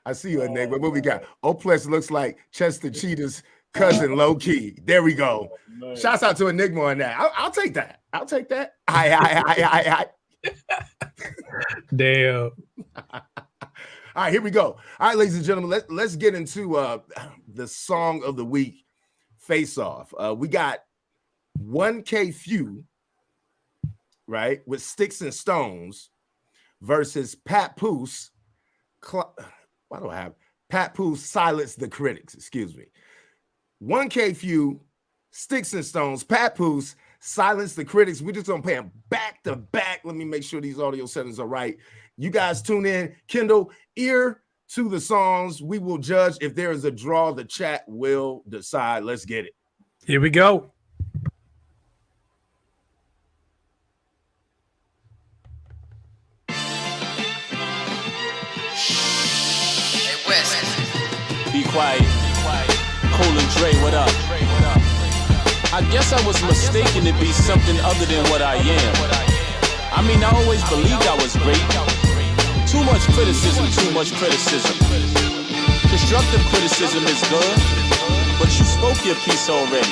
I see you, Enigma. What we got? Oplex looks like Chester Cheetah's cousin, low key. There we go. Man. Shouts out to Enigma on that. I'll take that. I'll take that. I. Damn. All right, here we go. All right, ladies and gentlemen, let's get into the song of the week, Face Off. We got 1K Few, right, with Sticks and Stones versus Papoose. Why do I have Papoose Silence the Critics? Excuse me. 1K Few, Sticks and Stones, Papoose Silence the Critics. We're just gonna play them back to back. Let me make sure these audio settings are right. You guys tune in. Kendall, ear to the songs. We will judge. If there is a draw, the chat will decide. Let's get it. Here we go. Hey, West. Be quiet. Cole and Dre, what up? I guess I was mistaken to be something other than what I am. I mean, I always believed I was great. Too much criticism, too much criticism. Constructive criticism is good, but you spoke your piece already.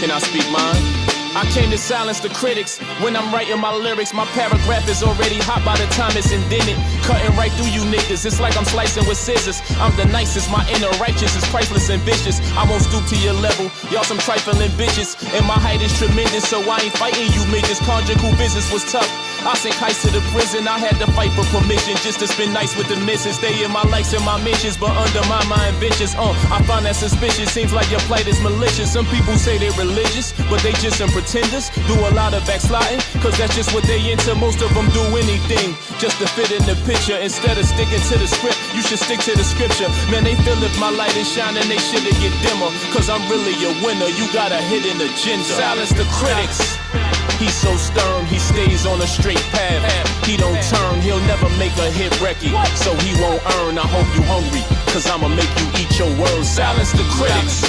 Can I speak mine? I came to silence the critics. When I'm writing my lyrics, my paragraph is already hot by the time it's indented. Cutting right through you niggas, it's like I'm slicing with scissors. I'm the nicest, my inner righteous is priceless and vicious. I won't stoop to your level, y'all some trifling bitches. And my height is tremendous, so I ain't fighting you midgets. Conjugal business was tough. I sent kites to the prison, I had to fight for permission just to spend nights with the missus. Stay in my likes and my missions, but undermine my inventions. I find that suspicious, seems like your plight is malicious. Some people say they're religious, but they just some pretenders. Do a lot of backsliding, cause that's just what they into. Most of them do anything just to fit in the picture. Instead of sticking to the script, you should stick to the scripture. Man, they feel if my light is shining, they should get dimmer. Cause I'm really a winner, you got a hidden agenda. Silence the critics. He's so stern, he stays on a straight path. He don't turn, he'll never make a hit record. So he won't earn, I hope you hungry, cause I'ma make you eat your words. Silence the critics.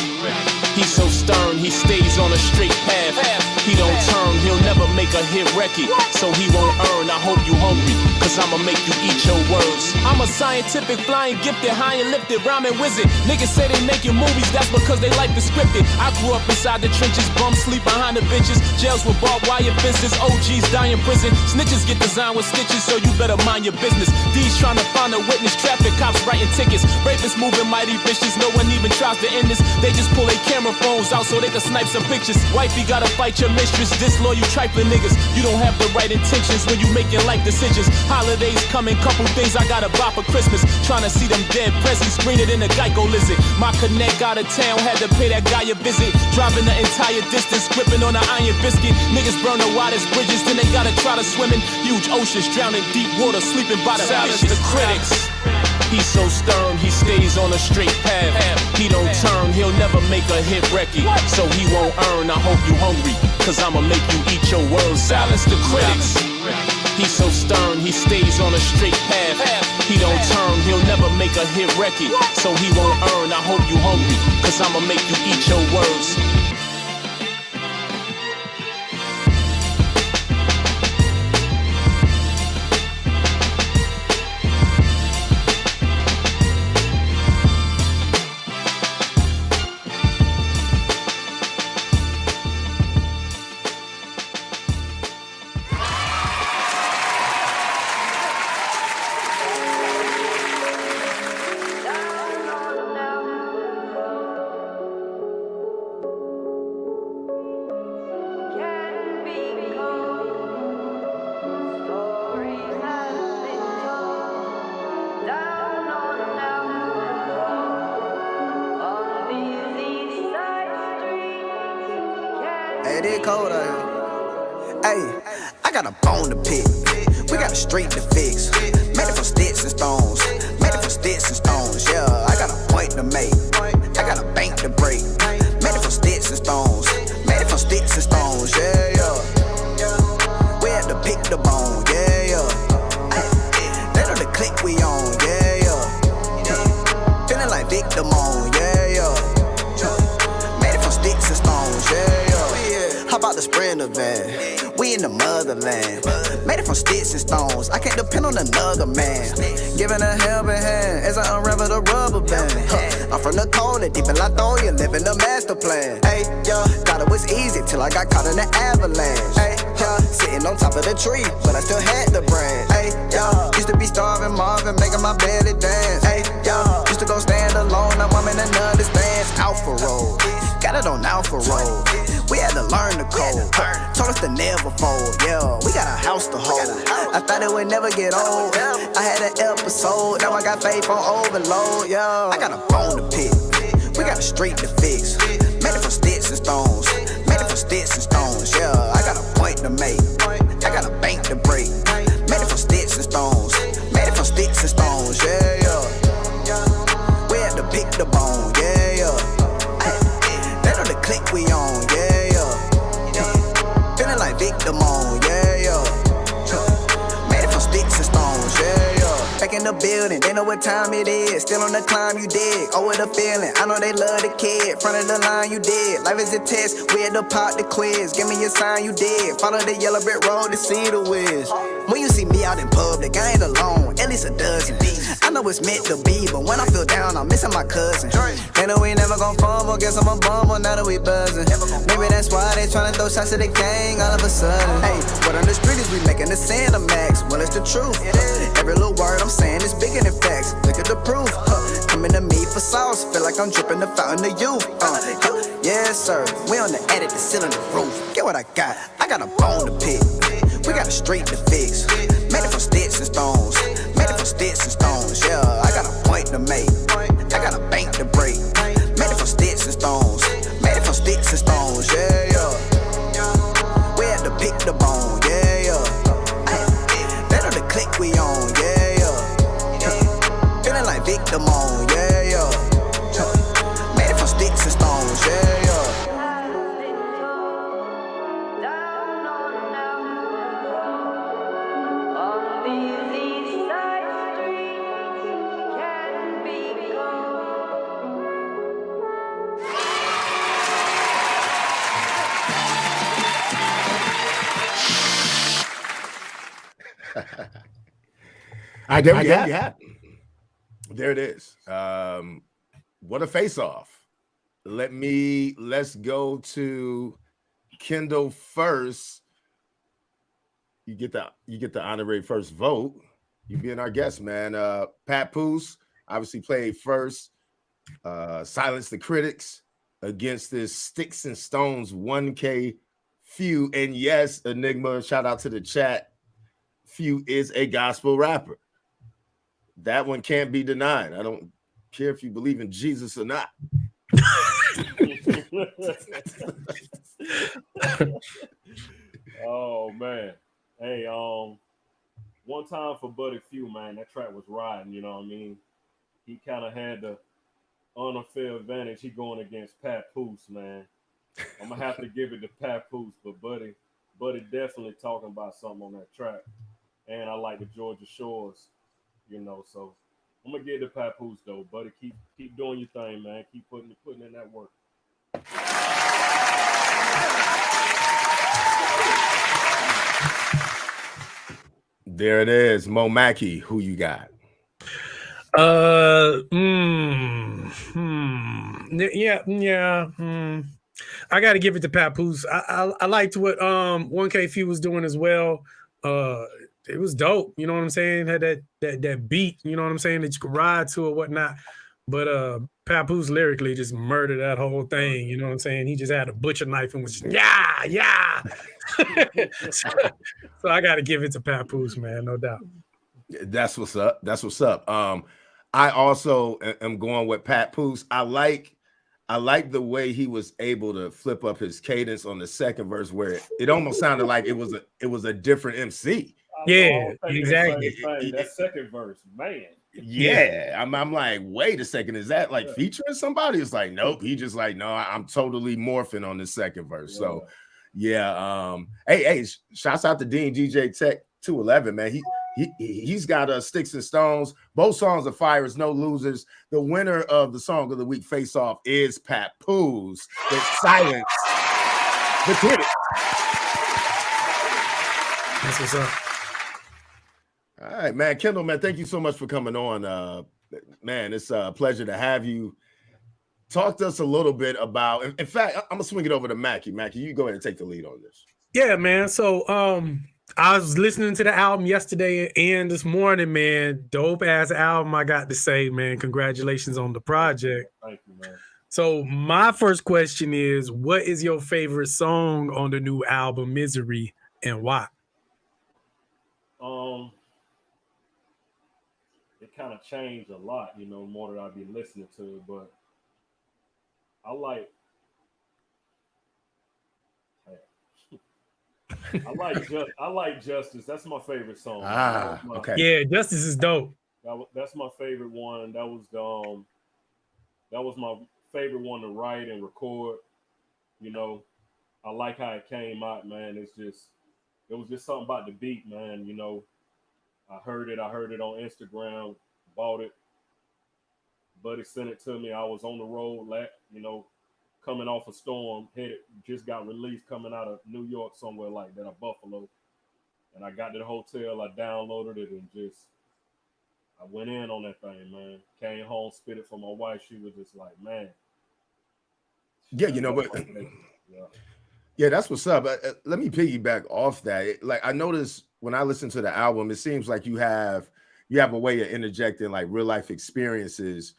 He's so stern, he stays on a straight path. He don't turn, he'll never make a hit record. So he won't earn, I hope you hungry, cause I'ma make you eat your words. I'm a scientific, flying, gifted, high and lifted, rhyming wizard. Niggas say they making movies, that's because they like the scripted. I grew up inside the trenches, bums sleep behind the benches. Jails with barbed wire fences, OGs die in prison. Snitches get designed with stitches, so you better mind your business. D's trying to find a witness, traffic cops writing tickets. Rapists moving mighty vicious, no one even tries to end this. They just pull their camera phones out so they can snipe some pictures. Wifey gotta fight your mistress, disloyal trifling niggas. You don't have the right intentions when you making life decisions. Holidays coming, couple things I gotta buy for Christmas. Trying to see them dead presents, greener than a Geico lizard. My connect out of town, had to pay that guy a visit. Driving the entire distance, gripping on an iron biscuit. Niggas burn the widest bridges, then they gotta try to swim in huge oceans, drowning deep water, sleeping by the silence the critics. He's so stern, he stays on a straight path. He don't turn, he'll never make a hit record. So he won't earn, I hope you hungry, cause I'ma make you eat your words. Silence the critics. He's so stern, he stays on a straight path. He don't turn, he'll never make a hit record. So he won't earn, I hope you hungry, cause I'ma make you eat your words. It is cold out here. Hey, I got a bone to pick. We got a street to fix. Made it from sticks and stones. Made it from sticks and stones. Yeah, I got a point to make. I got a bank to break. Made it from sticks and stones. Made it from sticks and stones. Yeah, yeah. We had to pick the bone. Yeah, yeah. They know the click we on. Yeah, yeah. Feeling like Victor Moan. Yeah, yeah. Made it from sticks and stones. Yeah, yeah. How about the Sprinter van? We in the motherland. Made it from sticks and stones, I can't depend on another man. Giving a helping hand as I unravel the rubber band. I'm from the corner, deep in Latoya, living the master plan. Hey, yeah, thought it was easy till I got caught in the avalanche. Hey, yeah, sitting on top of the tree, but I still had the branch. Hey, yeah, used to be starving Marvin, making my belly dance. Hey, yeah, used to go stand alone, now I'm in another stance. Alpha road, got it on Alpha road. We had to learn the code, told us to never fold. Yeah, we got a house to hold. I thought it would never get old. I had an episode, now I got faith on overload. Yeah, I got a bone to pick, we got a street to fix. Made it from sticks and stones, made it from sticks and stones. Yeah, I got a point to make, I got a bank to break. Made it from sticks and stones, made it from sticks and stones. Yeah, yeah. We had to pick the bone. Yeah, yeah. They know the click we on. Yeah, yeah. Feeling like victim on. Yeah, yeah. Made it from sticks and stones. Yeah, yeah. Back in the building, they know what time it is. Still on the climb, you dig. Oh, what a feeling. I know they love the kid. Front of the line, you did. Life is a test. We had to pop the quiz. Give me a sign, you did. Follow the yellow brick road to see the whiz. When you see me out in public, I ain't alone. At least a dozen. I know it's meant to be, but when I feel down, I'm missing my cousin. They know we never gon' fumble. Guess I'm a bumble now that we buzzing. Maybe that's why they tryna throw shots at the gang all of a sudden. Hey, but on the street is we making the sand a max. Well, it's the truth. Every little word I'm saying is bigger than facts. Look at the proof. Coming to me for sauce. Feel like I'm dripping the fountain of youth. Yes, sir. We on the attic, the ceiling, the roof. Get what I got? I got a bone to pick. We got a street to fix. Made it from sticks and stones. Made it from sticks and stones. Yeah, I got a point to make. I got a bank to break. Made it from sticks and stones. Made it from sticks and stones. Yeah, yeah. We had to pick the bone. Yeah, yeah. They know the click we on. Yeah, yeah. Feeling like victim on. Yeah, yeah. Made it from sticks and stones. Yeah, yeah. There we have it. There it is. What a face-off. Let's go to Kendall first. You get the honorary first vote. You being our guest, man. Pat Poose obviously played first. Silence the Critics against this Sticks and Stones 1K feud. And yes, Enigma, shout out to the chat. Few is a gospel rapper. That one can't be denied. I don't care if you believe in Jesus or not. Oh man. Hey, one time for Buddy Few, man, that track was riding, you know what I mean? He kind of had the unfair advantage. He going against Pat Poose, man. I'm gonna have to give it to Pat Poose, but Buddy definitely talking about something on that track. And I like the Georgia Shores, you know, so I'm gonna give it to Pat Poose though. Buddy, keep doing your thing, man. Keep putting in that work. There it is. MOMAKKI, who you got? I got to give it to Papoose. I liked what 1K Few was doing as well. It was dope. You know what I'm saying? Had that beat. You know what I'm saying? That you could ride to or whatnot. But Papoose lyrically just murdered that whole thing. You know what I'm saying? He just had a butcher knife and was just, yeah. so I got to give it to Papoose, man, no doubt. That's what's up. I also am going with Papoose. I like the way he was able to flip up his cadence on the second verse, where it almost sounded like it was a different MC. Yeah, exactly. That second verse, man. Yeah, I'm like, wait a second, is that like featuring somebody? It's like, nope. He just like, no, I'm totally morphing on the second verse. Yeah. So, yeah. Hey, shouts out to Dean DJ Tech 211, man. He's got Sticks and Stones. Both songs are fire. It's no losers. The winner of the Song of the Week Face Off is Pat Poose. That Silence the Critics. That's what's up. All right, man. Kendall, man, thank you so much for coming on. Man, it's a pleasure to have you. Talk to us a little bit about, in fact, I'm going to swing it over to Mackie. Mackie, you go ahead and take the lead on this. Yeah, man. So I was listening to the album yesterday and this morning, man. Dope ass album, I got to say, man. Congratulations on the project. Thank you, man. So my first question is, what is your favorite song on the new album, Misery, and why? It kind of changed a lot, you know, more that I've been listening to it, but I like Justice. That's my favorite song. Okay. Yeah, Justice is dope. That's my favorite one. That was my favorite one to write and record. You know, I like how it came out, man. It was just something about the beat, man. You know, I heard it on Instagram, bought it. Buddy sent it to me. I was on the road, you know, coming off a storm, just got released coming out of New York somewhere like that, or Buffalo. And I got to the hotel, I downloaded it, and I went in on that thing, man. Came home, spit it for my wife. She was just like, man. Yeah, you know, but yeah, that's what's up. Let me piggyback off that. Like, I noticed when I listen to the album, it seems like you have a way of interjecting like real life experiences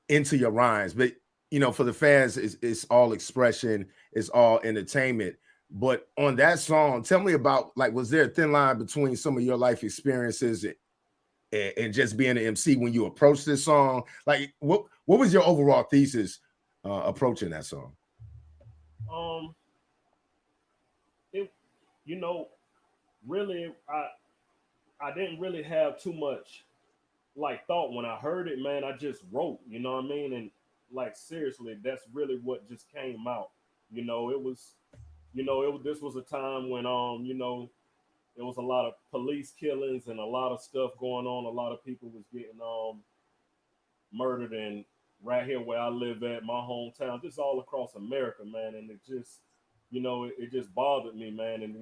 into your rhymes. But you know, for the fans, it's all expression, it's all entertainment. But on that song, tell me about, like, was there a thin line between some of your life experiences and just being an MC when you approached this song? Like, what was your overall thesis approaching that song? You know, really, I didn't really have too much like thought when I heard it, man. I just wrote, you know what I mean? And like, seriously, that's really what just came out. You know, this was a time when, you know, there was a lot of police killings and a lot of stuff going on. A lot of people was getting murdered, and right here where I live at, my hometown, just all across America, man. And it just, you know, it just bothered me, man. And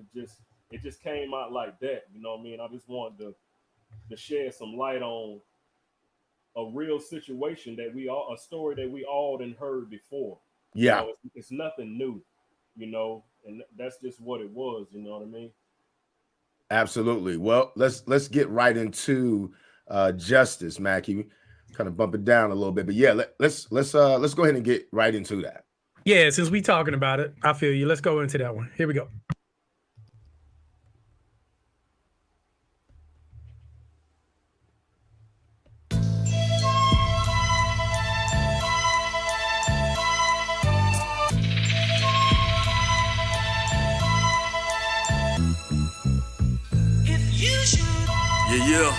it just came out like that. You know what I mean? I just wanted to shed some light on a real situation a story that we all done heard before. Yeah. You know, it's nothing new, you know, and that's just what it was. You know what I mean? Absolutely. Well, let's get right into Justice, Mackie. Kind of bump it down a little bit, but yeah, let's go ahead and get right into that. Yeah, since we talking about it, I feel you. Let's go into that one. Here we go. Yeah.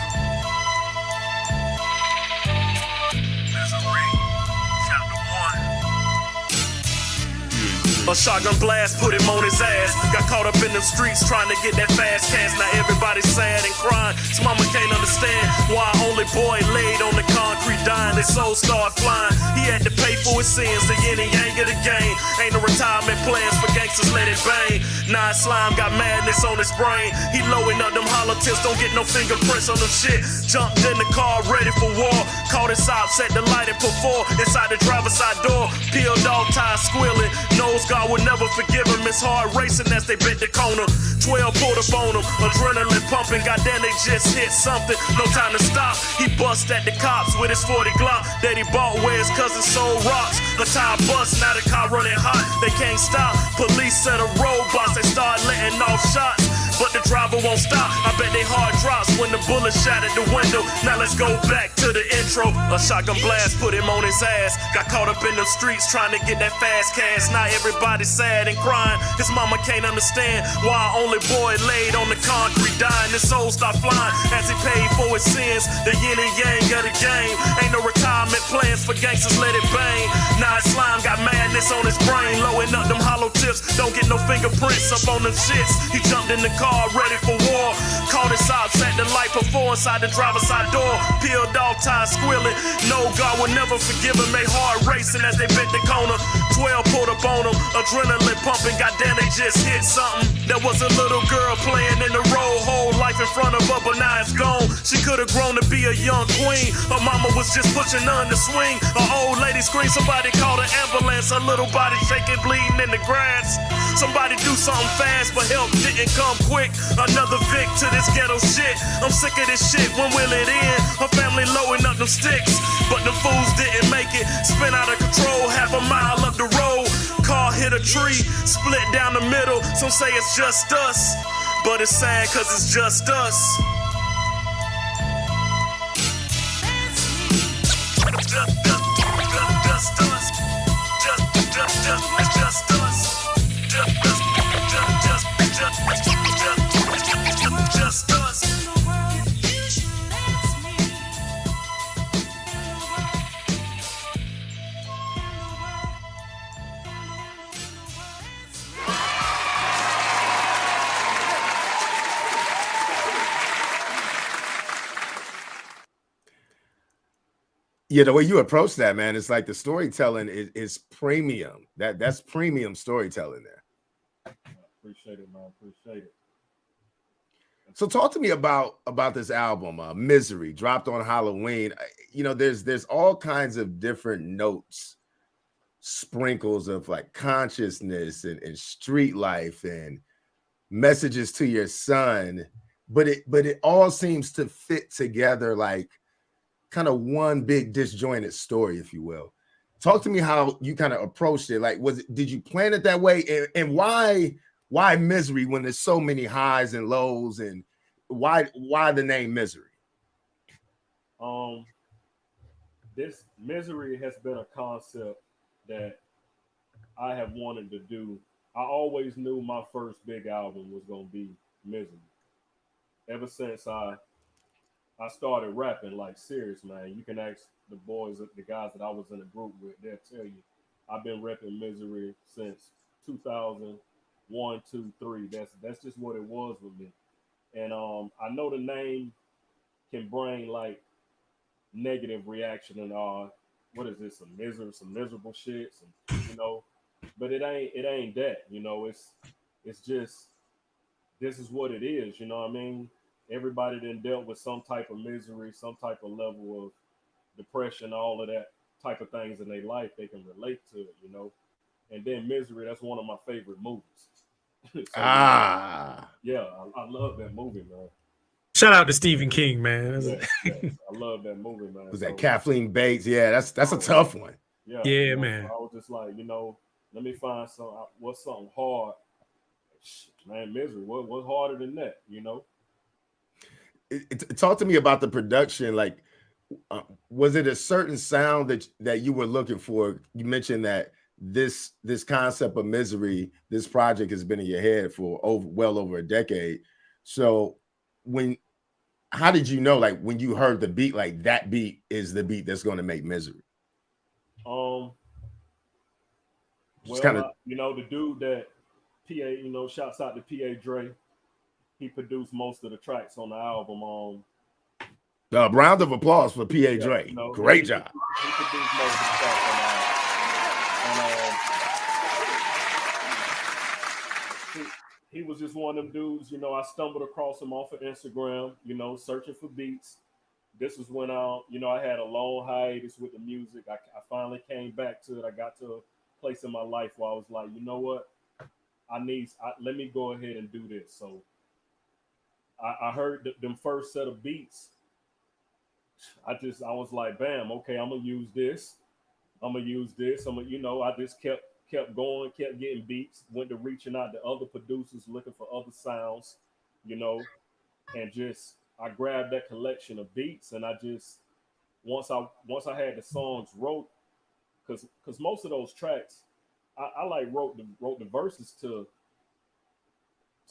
A shotgun blast put him on his ass. Got caught up in the streets trying to get that fast cash. Now everybody's sad and crying. His mama can't understand why only boy laid on the concrete dying. His soul started flying. He had to pay for his sins. The yin and yang of the game. Ain't no retirement plans for gangsters, let it bang. Nine Slime got madness on his brain. He loading up them hollow tips, don't get no fingerprints on them shit. Jumped in the car, ready for war. Caught his op, set the light and put four inside the driver's side door. Peeled off, tie squealing. Nose guard would never forgive him. It's hard racing as they bent the corner. 12 pulled up on him, adrenaline pumping. Goddamn, they just hit something. No time to stop. He bust at the cops with his 40 Glock that he bought where his cousin sold rocks. The tire bust, now the car running hot. They can't stop. Police set a roadblocks. They start letting off shots, but the driver won't stop. I bet they hard drops when the bullet shattered the window. Now let's go back to the intro. A shotgun blast put him on his ass. Got caught up in the streets trying to get that fast cash. Now everybody's sad and crying. His mama can't understand why only boy laid on the concrete dying. His soul stopped flying as he paid for his sins. The yin and yang of the game. Ain't no retirement plans for gangsters, let it bang. Now Slime got madness on his brain. Loading up them hollow tips. Don't get no fingerprints up on them shits. He jumped in the car ready for war. Caught his ops at the light for 4 inside the driver's side door, peeled off, tired, squealing. No, God will never forgive him. They heart racing as they bent the corner. 12 pulled up on them, adrenaline pumping. Goddamn, they just hit something. There was a little girl playing in the road, whole life in front of her, but now it's gone. She could have grown to be a young queen. Her mama was just pushing her in the swing. An old lady screamed, somebody called an ambulance. Her little body shaking, bleeding in the grass. Somebody do something fast, but help didn't come quick. Another vic to this ghetto shit. I'm sick of this shit, when will it end? Her family loading up them sticks, but the fools didn't make it. Spin out of control, half a mile up the road. Car hit a tree, split down the middle. Some say it's just us, but it's sad cause it's just us. Yeah, the way you approach that, man, it's like the storytelling is premium. That's premium storytelling there. Appreciate it, man. Appreciate it. So talk to me about this album, Misery, dropped on Halloween. You know, there's all kinds of different notes, sprinkles of like consciousness and street life and messages to your son, but it all seems to fit together like kind of one big disjointed story, if you will. Talk to me how you kind of approached it. Like, did you plan it that way? And why Misery when there's so many highs and lows, and why the name Misery? This Misery has been a concept that I have wanted to do. I always knew my first big album was gonna be Misery. Ever since I started rapping, like serious, man. You can ask the boys, the guys that I was in a group with, they'll tell you I've been rapping Misery since 2001, 2, 3. That's just what it was with me. And I know the name can bring like negative reaction and what is this? Some miserable shit, but it ain't that, it's just this is what it is, you know what I mean? Everybody then dealt with some type of misery, some type of level of depression, all of that type of things in their life. They can relate to it, And then Misery, that's one of my favorite movies. So, yeah, I love that movie, man. Shout out to Stephen King, man. Yes, I love that movie, man. Was that Kathleen Bates? Yeah, that's a tough one. Yeah, man. I was just like, let me find what's something hard. Man, Misery, what's harder than that, Talk to me about the production. Like, was it a certain sound that you were looking for? You mentioned that this concept of Misery, this project has been in your head for well over a decade. So how did you know, like when you heard the beat, like that beat is the beat that's going to make Misery? Well, the dude that PA, shouts out to PA Dre. He produced most of the tracks on the album. Round of applause for PA Dre. Great job. He produced most of the tracks on the album. And he was just one of them dudes, I stumbled across him off of Instagram, searching for beats. This was when I had a long hiatus with the music. I finally came back to it. I got to a place in my life where I was like, you know what? Let me go ahead and do this. So I heard them first set of beats. I was like, bam, okay, I'm gonna use this. I just kept going, kept getting beats, went to reaching out to other producers, looking for other sounds, and just I grabbed that collection of beats, and I just once I had the songs wrote, because most of those tracks I like wrote the verses to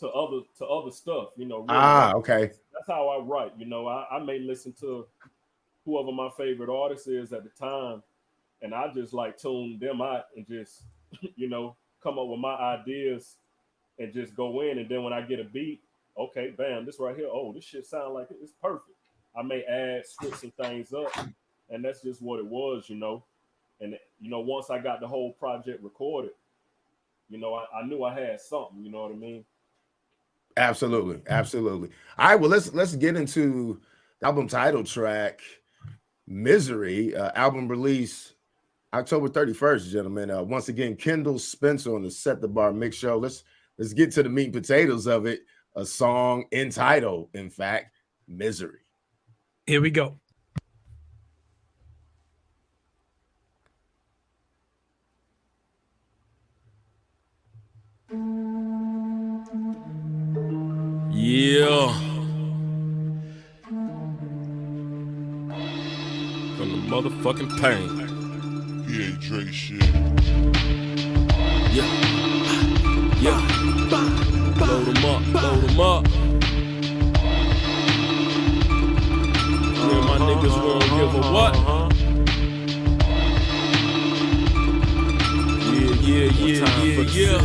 other stuff, really. Okay. That's how I write, I may listen to whoever my favorite artist is at the time, and I just like tune them out and just come up with my ideas and just go in, and then when I get a beat, okay, bam, this right here, oh, this shit sound like it's perfect, I may switch some things up, and that's just what it was, you know. And once I got the whole project recorded, I knew I had something. You know what I mean? Absolutely, absolutely. All right, well, let's get into the album title track, "Misery." Album release October 31st, gentlemen. Once again, Kendall Spencer on the Set the Bar Mix Show. Let's get to the meat and potatoes of it. A song entitled, in fact, "Misery." Here we go. Yeah. From the motherfucking pain. Yeah, Dre shit. Yeah. Load them up. Yeah, my niggas won't give a what? Yeah.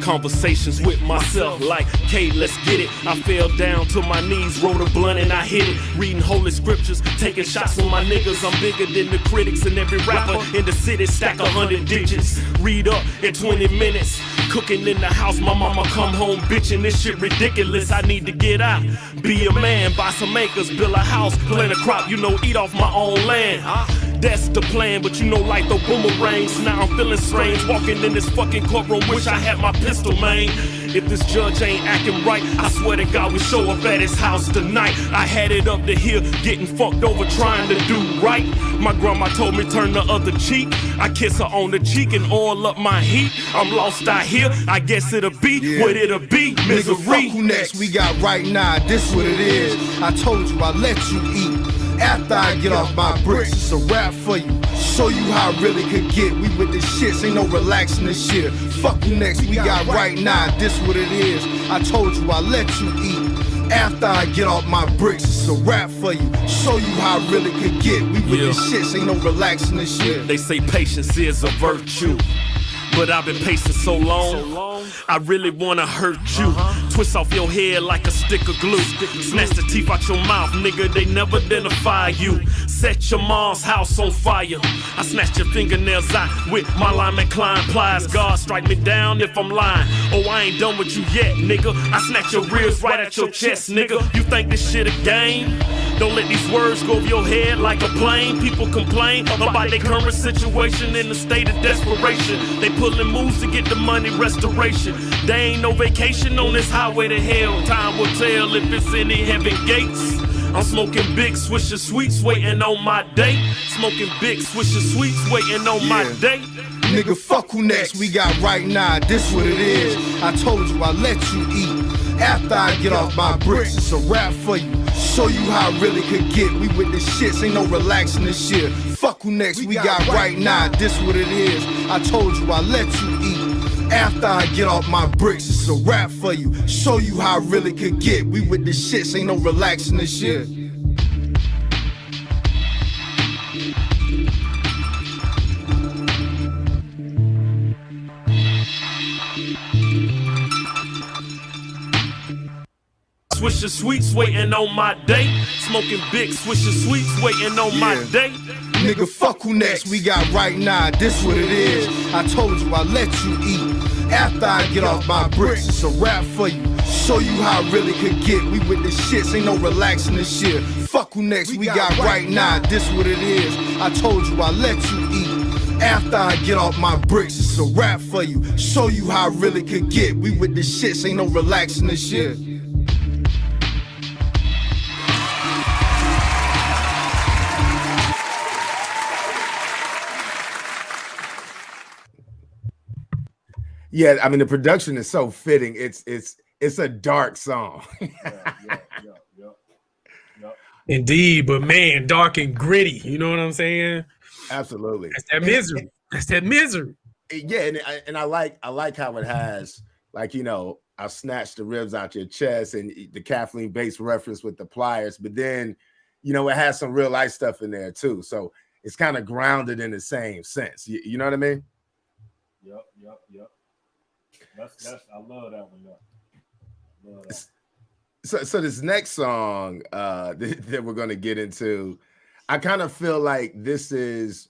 Conversations with myself like, "K, let's get it." I fell down to my knees, rolled a blunt and I hit it. Reading holy scriptures, taking shots on my niggas. I'm bigger than the critics and every rapper in the city. Stack 100 digits, read up in 20 minutes. Cooking in the house, my mama come home bitching. This shit ridiculous, I need to get out. Be a man, buy some acres, build a house, plant a crop, eat off my own land. That's the plan, but like the boomerangs. Now I'm feeling strange, walking in this fucking courtroom, wish I had my pistol, man. If this judge ain't acting right, I swear to God we show up at his house tonight. I had it up to here, getting fucked over, trying to do right. My grandma told me turn the other cheek. I kiss her on the cheek and oil up my heat. I'm lost out here, I guess it'll be what it'll be. Misery. Nigga, fuck who next we got right now, this what it is. I told you I let you eat. After I get off my bricks, it's a rap for you. Show you how I really could get. We with the shits, ain't no relaxing this shit. Fuck who next we got right now, this what it is. I told you I let you eat. After I get off my bricks, it's a rap for you. Show you how I really could get. We with the shits, ain't no relaxing this shit. They say patience is a virtue, but I've been patient so long, I really wanna hurt you. Twist off your head like a stick of glue. Snatch the teeth out your mouth, nigga, they never identify you. Set your mom's house on fire. I snatched your fingernails out with my Lyman Klein pliers. God strike me down if I'm lying. Oh, I ain't done with you yet, nigga. I snatch your ribs right at your chest, nigga. You think this shit a game? Don't let these words go over your head like a plane. People complain about their current situation in a state of desperation. They pulling moves to get the money restoration. They ain't no vacation on this highway to hell. Time will tell if it's any heaven gates. I'm smoking big Swisher Sweets, waiting on my date. Smoking big Swisher Sweets, waiting on my date. Nigga, fuck who next we got right now, this what it is. I told you I let you eat. After I get off my bricks, it's a rap for you. Show you how I really could get. We with the shits, ain't no relaxing this shit. Fuck who next we got right now, this what it is. I told you I let you eat. After I get off my bricks, it's a rap for you. Show you how I really could get. We with the shits, ain't no relaxing this shit. Swisher Sweets waiting on my date. Smoking big Swisher Sweets waiting on my date. Nigga, fuck who next we got right now, this what it is. I told you I let you eat. After I get off my bricks, it's a rap for you. Show you how I really could get. We with the shits, ain't no relaxing this shit. Fuck who next we got right now, this what it is. I told you I let you eat. After I get off my bricks, it's a rap for you. Show you how I really could get. We with the shits, ain't no relaxing this shit. Yeah, I mean the production is so fitting. It's a dark song. Indeed, but man, dark and gritty. You know what I'm saying? Absolutely. That's that misery. That's that misery. Yeah, and I like how it has, like, I snatched the ribs out your chest and the Kathleen-based reference with the pliers, but then it has some real life stuff in there too. So it's kind of grounded in the same sense. You know what I mean? Yep. That's I love that one. So this next song that we're going to get into, I kind of feel like this is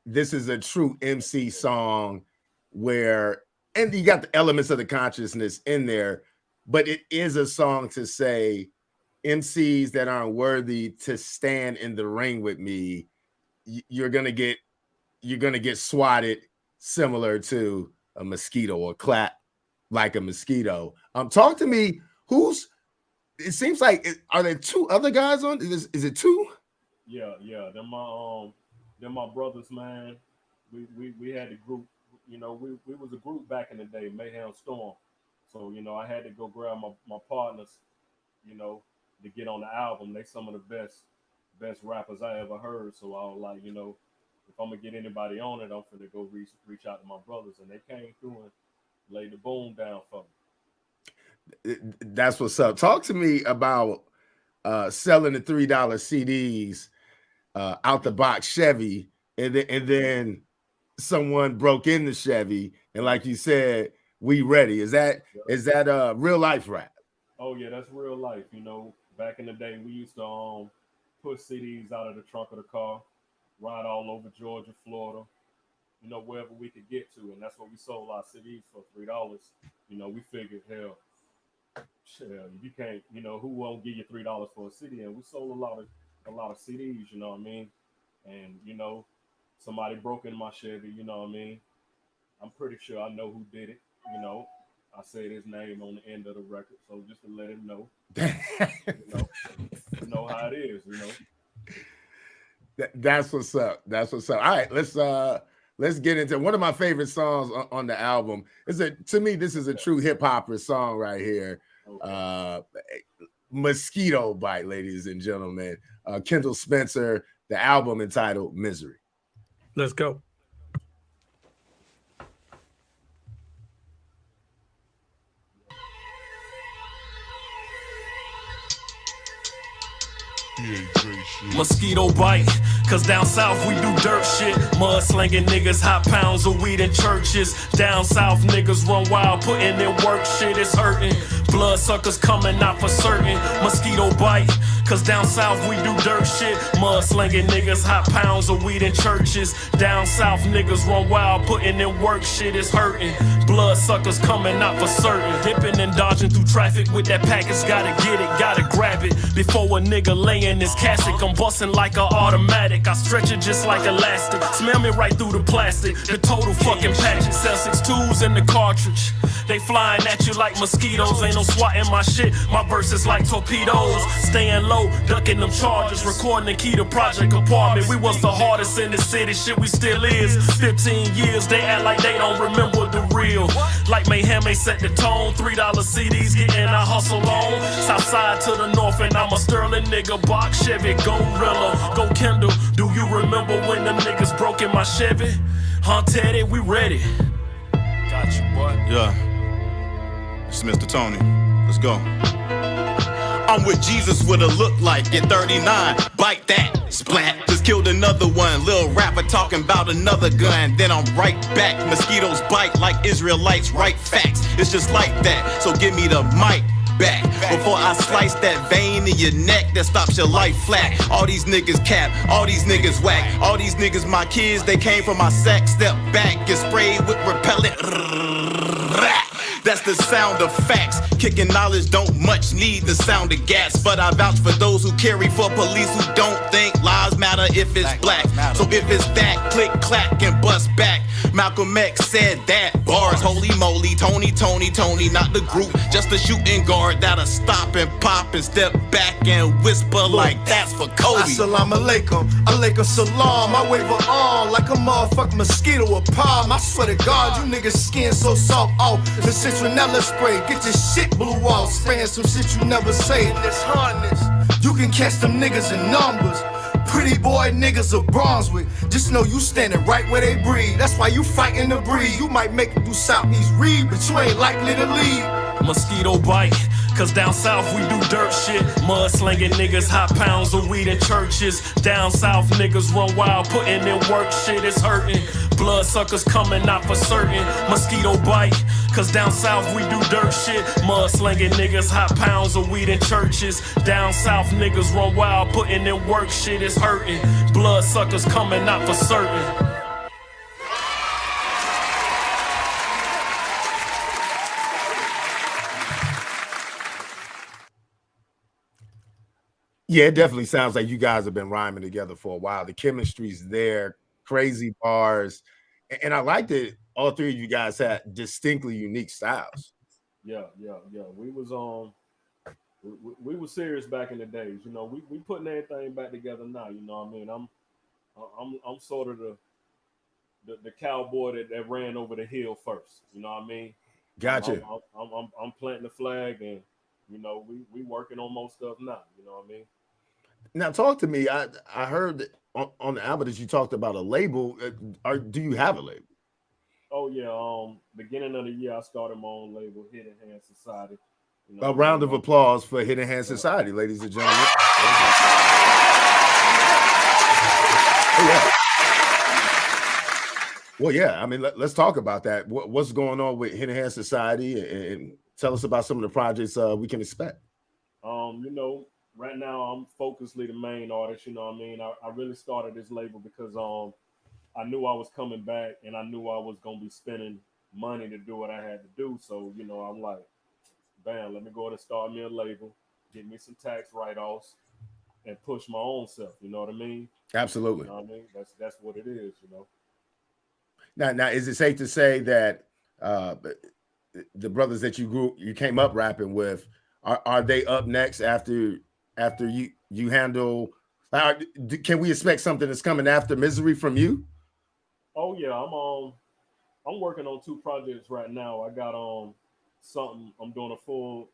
a true MC song where, and you got the elements of the consciousness in there, but it is a song to say MCs that aren't worthy to stand in the ring with me, you're gonna get swatted similar to a mosquito or clap like a mosquito. Talk to me. It seems like, are there two other guys on? Is it two? Yeah. They're my brothers, man. We had a group. You know, we was a group back in the day, Mayhem Storm. So, you know, I had to go grab my partners, you know, to get on the album. They some of the best rappers I ever heard. So I was like, you know, if I'm gonna get anybody on it, I'm gonna go reach out to my brothers, and they came through and laid the boom down for me. That's what's up. Talk to me about selling the $3 CDs out the box Chevy, and then someone broke in the Chevy, and like you said, we ready. Is that real life rap? Oh yeah, that's real life. You know, back in the day, we used to put CDs out of the trunk of the car, ride all over Georgia, Florida, you know, wherever we could get to, and that's what we sold our CDs for, $3. You know, we figured, hell, you can't, you know, who won't give you $3 for a CD? And we sold a lot of CDs, you know what I mean? And you know, somebody broke in my Chevy, you know what I mean? I'm pretty sure I know who did it, you know. I said his name on the end of the record, so just to let him know, you know how it is, you know. That's what's up. That's what's up. All right, let's get into one of my favorite songs on the album. To me, this is a true hip hopper song right here. Okay. Mosquito Bite, ladies and gentlemen. Kendall Spencer, the album entitled Misery. Let's go. Mosquito bite, cause down south we do dirt shit. Mud slinging niggas, hot pounds of weed in churches. Down south niggas run wild, putting in work, shit is hurting. Blood suckers coming out for certain. Mosquito bite, cause down south we do dirt shit. Mud slinging niggas, hot pounds of weed in churches. Down south niggas run wild, putting in work, shit is hurting. Blood suckers coming out for certain. Dipping and dodging through traffic with that package, gotta get it, gotta grab it. Before a nigga lay in his casket, I'm busting like an automatic. I stretch it just like elastic. Smell me right through the plastic. The total fucking package. Sell 6.2s in the cartridge. They flying at you like mosquitoes. Ain't no swatting my shit. My verses like torpedoes. Staying low, ducking them charges. Recording the key to Project Apartment. We was the hardest in the city. Shit, we still is. 15 years, they act like they don't remember the real. Like Mayhem, they set the tone. $3 CDs, getting our hustle on. Southside to the north, and I'm a Sterling nigga. Box Chevy, Gorilla, go Kendall. Do you remember when them niggas broke in my Chevy? Huh, Teddy, we ready. Got you, boy. Yeah. It's Mr. Tony. Let's go. I'm with Jesus with a look like at 39. Bite that, splat. Just killed another one. Lil rapper talking about another gun. Then I'm right back. Mosquitoes bite like Israelites write facts. It's just like that. So give me the mic back before I slice that vein in your neck that stops your life flat. All these niggas cap, all these niggas whack, all these niggas my kids, they came from my sack. Step back, get sprayed with repellent. That's the sound of facts. Kicking knowledge don't much need the sound of gas. But I vouch for those who carry for police who don't think lives matter if it's black. So if it's that, click, clack, and bust back. Malcolm X said that. Bars, holy moly, Tony, not the group. Just the shooting guard that'll stop and pop and step back and whisper like that's for Kobe. Assalamu alaikum, alaikum salam. I wave an arm like a motherfucking mosquito or palm. I swear to God, you niggas skin so soft off the citronella spray. Get your shit blew off, spraying some shit you never say in this harness. You can catch them niggas in numbers. Pretty boy niggas of Brunswick. Just know you standing right where they breathe. That's why you fighting to breathe. You might make it do Southeast Reed, but you ain't likely to leave. Mosquito bite, cause down south we do dirt shit. Mud slinging niggas, hot pounds of weed in churches. Down south niggas run wild, putting in work, shit is hurting. Bloodsuckers coming out for certain. Mosquito bite, cause down south we do dirt shit. Mud slinging niggas, hot pounds of weed in churches. Down south niggas run wild, putting in work, shit is hurting. Bloodsuckers coming out for certain. Yeah, it definitely sounds like you guys have been rhyming together for a while. The chemistry's there, crazy bars. And I like that all three of you guys had distinctly unique styles. Yeah. We were serious back in the days. You know, we putting everything back together now. You know what I mean? I'm sort of the cowboy that ran over the hill first. You know what I mean? Gotcha. I'm planting the flag, and you know we working on most stuff now. You know what I mean? Now, talk to me. I heard that on the album that you talked about a label. Do you have a label? Oh yeah. Beginning of the year, I started my own label, Hidden Hand Society. You know, A round of applause for Hidden Hand Society, ladies and gentlemen. Oh, yeah. Well, yeah. I mean, let's talk about that. What's going on with Hidden Hand Society, and tell us about some of the projects we can expect. You know, right now I'm focusedly the main artist. You know what I mean? I really started this label because I knew I was coming back, and I knew I was gonna be spending money to do what I had to do. So you know, I'm like, bam, let me go ahead and start me a label, get me some tax write-offs, and push my own self. You know what I mean? Absolutely. You know what I mean? That's what it is. You know. Now, is it safe to say that the brothers that you came up rapping with are they up next after you handle? Can we expect something that's coming after Misery from you? Oh yeah, I'm working on 2 projects right now. I got something. I'm doing a full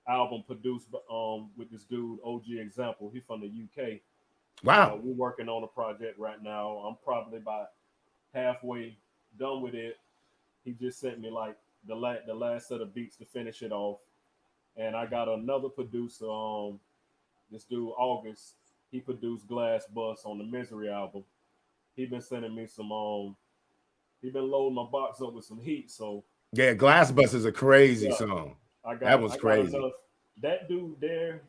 album produced with this dude OG Example. He's from the UK. Wow. We're working on a project right now. I'm probably about halfway done with it. He just sent me like the last set of beats to finish it off. And I got another producer, this dude August. He produced Glass Bus on the Misery album. He been sending me some he been loading my box up with some heat. So yeah, Glass Bus is a crazy song. That was crazy. That dude there,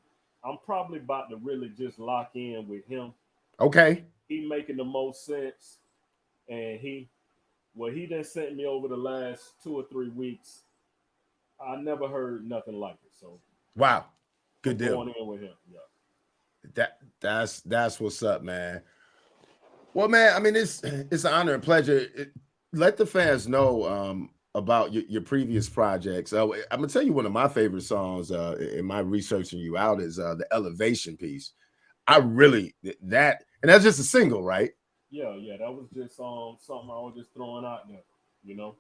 I'm probably about to really just lock in with him. Okay. He making the most sense. And he done sent me over the last 2 or 3 weeks. I never heard nothing like it. So wow, good deal. Going in with him, yeah. That's what's up, man. Well, man, I mean it's an honor and pleasure. Let the fans know about your previous projects. I'm gonna tell you one of my favorite songs in my researching you out is the Elevation piece. I really that, and that's just a single, right? Yeah, that was just something I was just throwing out there, you know.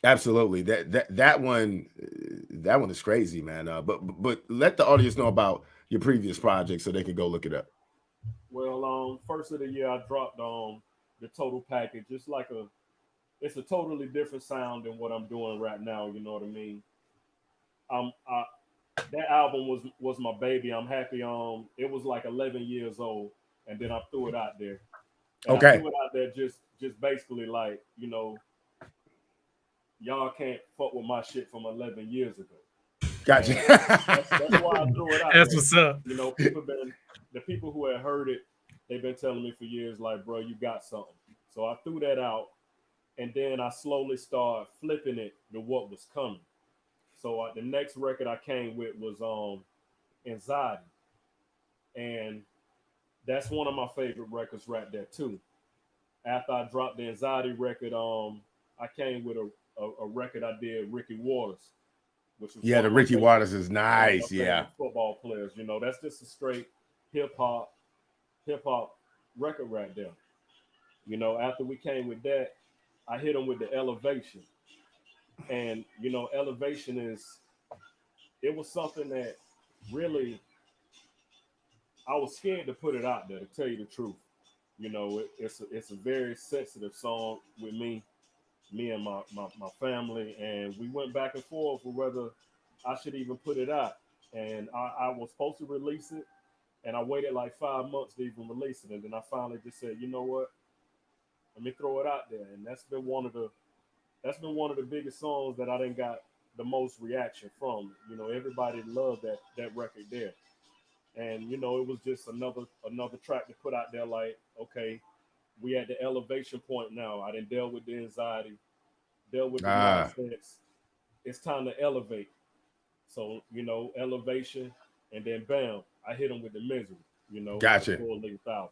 Absolutely. That one is crazy, man. But let the audience know about your previous project so they can go look it up. Well, first of the year I dropped the Total Package. It's a totally different sound than what I'm doing right now, you know what I mean? That album was my baby. I'm happy it was like 11 years old, and then I threw it out there. And okay. I threw it out there just basically like, you know, y'all can't fuck with my shit from 11 years ago. Gotcha. That's why I threw it out. That's what's up. You know, the people who had heard it, they've been telling me for years, like, bro, you got something. So I threw that out, and then I slowly started flipping it to what was coming. So the next record I came with was Anxiety, and that's one of my favorite records right there too. After I dropped the Anxiety record, I came with a record I did, Ricky Waters, which was the Ricky Waters is nice. Yeah, football players. You know, that's just a straight hip hop record right there. You know, after we came with that, I hit them with the Elevation, and you know, Elevation it was something that really I was scared to put it out there, to tell you the truth. You know, it's a very sensitive song with me and my family, and we went back and forth with whether I should even put it out. And I was supposed to release it, and I waited like 5 months to even release it, and then I finally just said, you know what, Let me throw it out there, and that's been one of the biggest songs that I didn't got the most reaction from. You know, everybody loved that record there, and you know, it was just another track to put out there. Like, okay, we at the elevation point now. I didn't deal with the anxiety, dealt with the nonsense. It's time to elevate. So, you know, elevation, and then bam, I hit him with the misery. You know, Gotcha. Full-length album.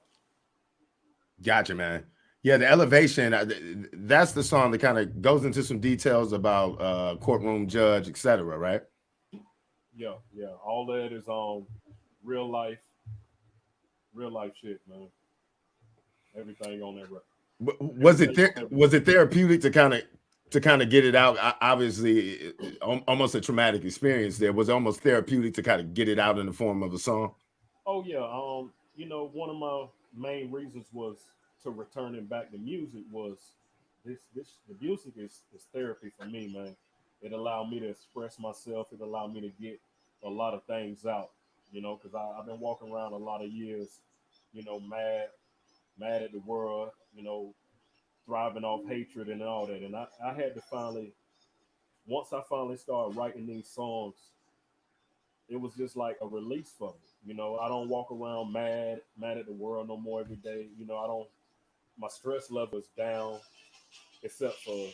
Gotcha, man. Yeah, the elevation. That's the song that kind of goes into some details about courtroom judge, etc. Right? Yeah. All that is real life shit, man. Everything on that record. Was it therapeutic to kind of get it out? Obviously, almost a traumatic experience. There was almost therapeutic to kind of get it out in the form of a song. Oh yeah. You know, one of my main reasons was to returning back to music was the music is therapy for me, man. It allowed me to express myself. It allowed me to get a lot of things out, you know, because I've been walking around a lot of years, you know, mad at the world, you know, thriving off hatred and all that. And I had to once I finally started writing these songs, it was just like a release for me. You know, I don't walk around mad at the world no more every day. You know, my stress level is down, except for,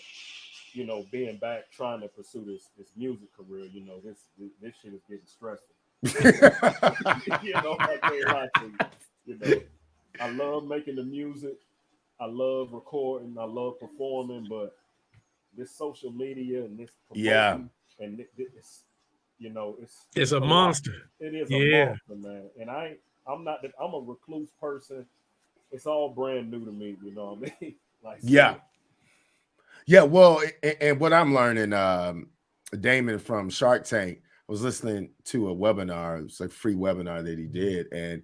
you know, being back trying to pursue this music career. You know, this shit is getting stressful. You know, I can't lie to you. You know, I love making the music, I love recording, I love performing, but this social media and this promotion and this, you know, it's a monster. It is a monster, man. And I'm a recluse person. It's all brand new to me, you know what I mean? Like, yeah. Well, and what I'm learning, Damon from Shark Tank, I was listening to a webinar. It was like a free webinar that he did, and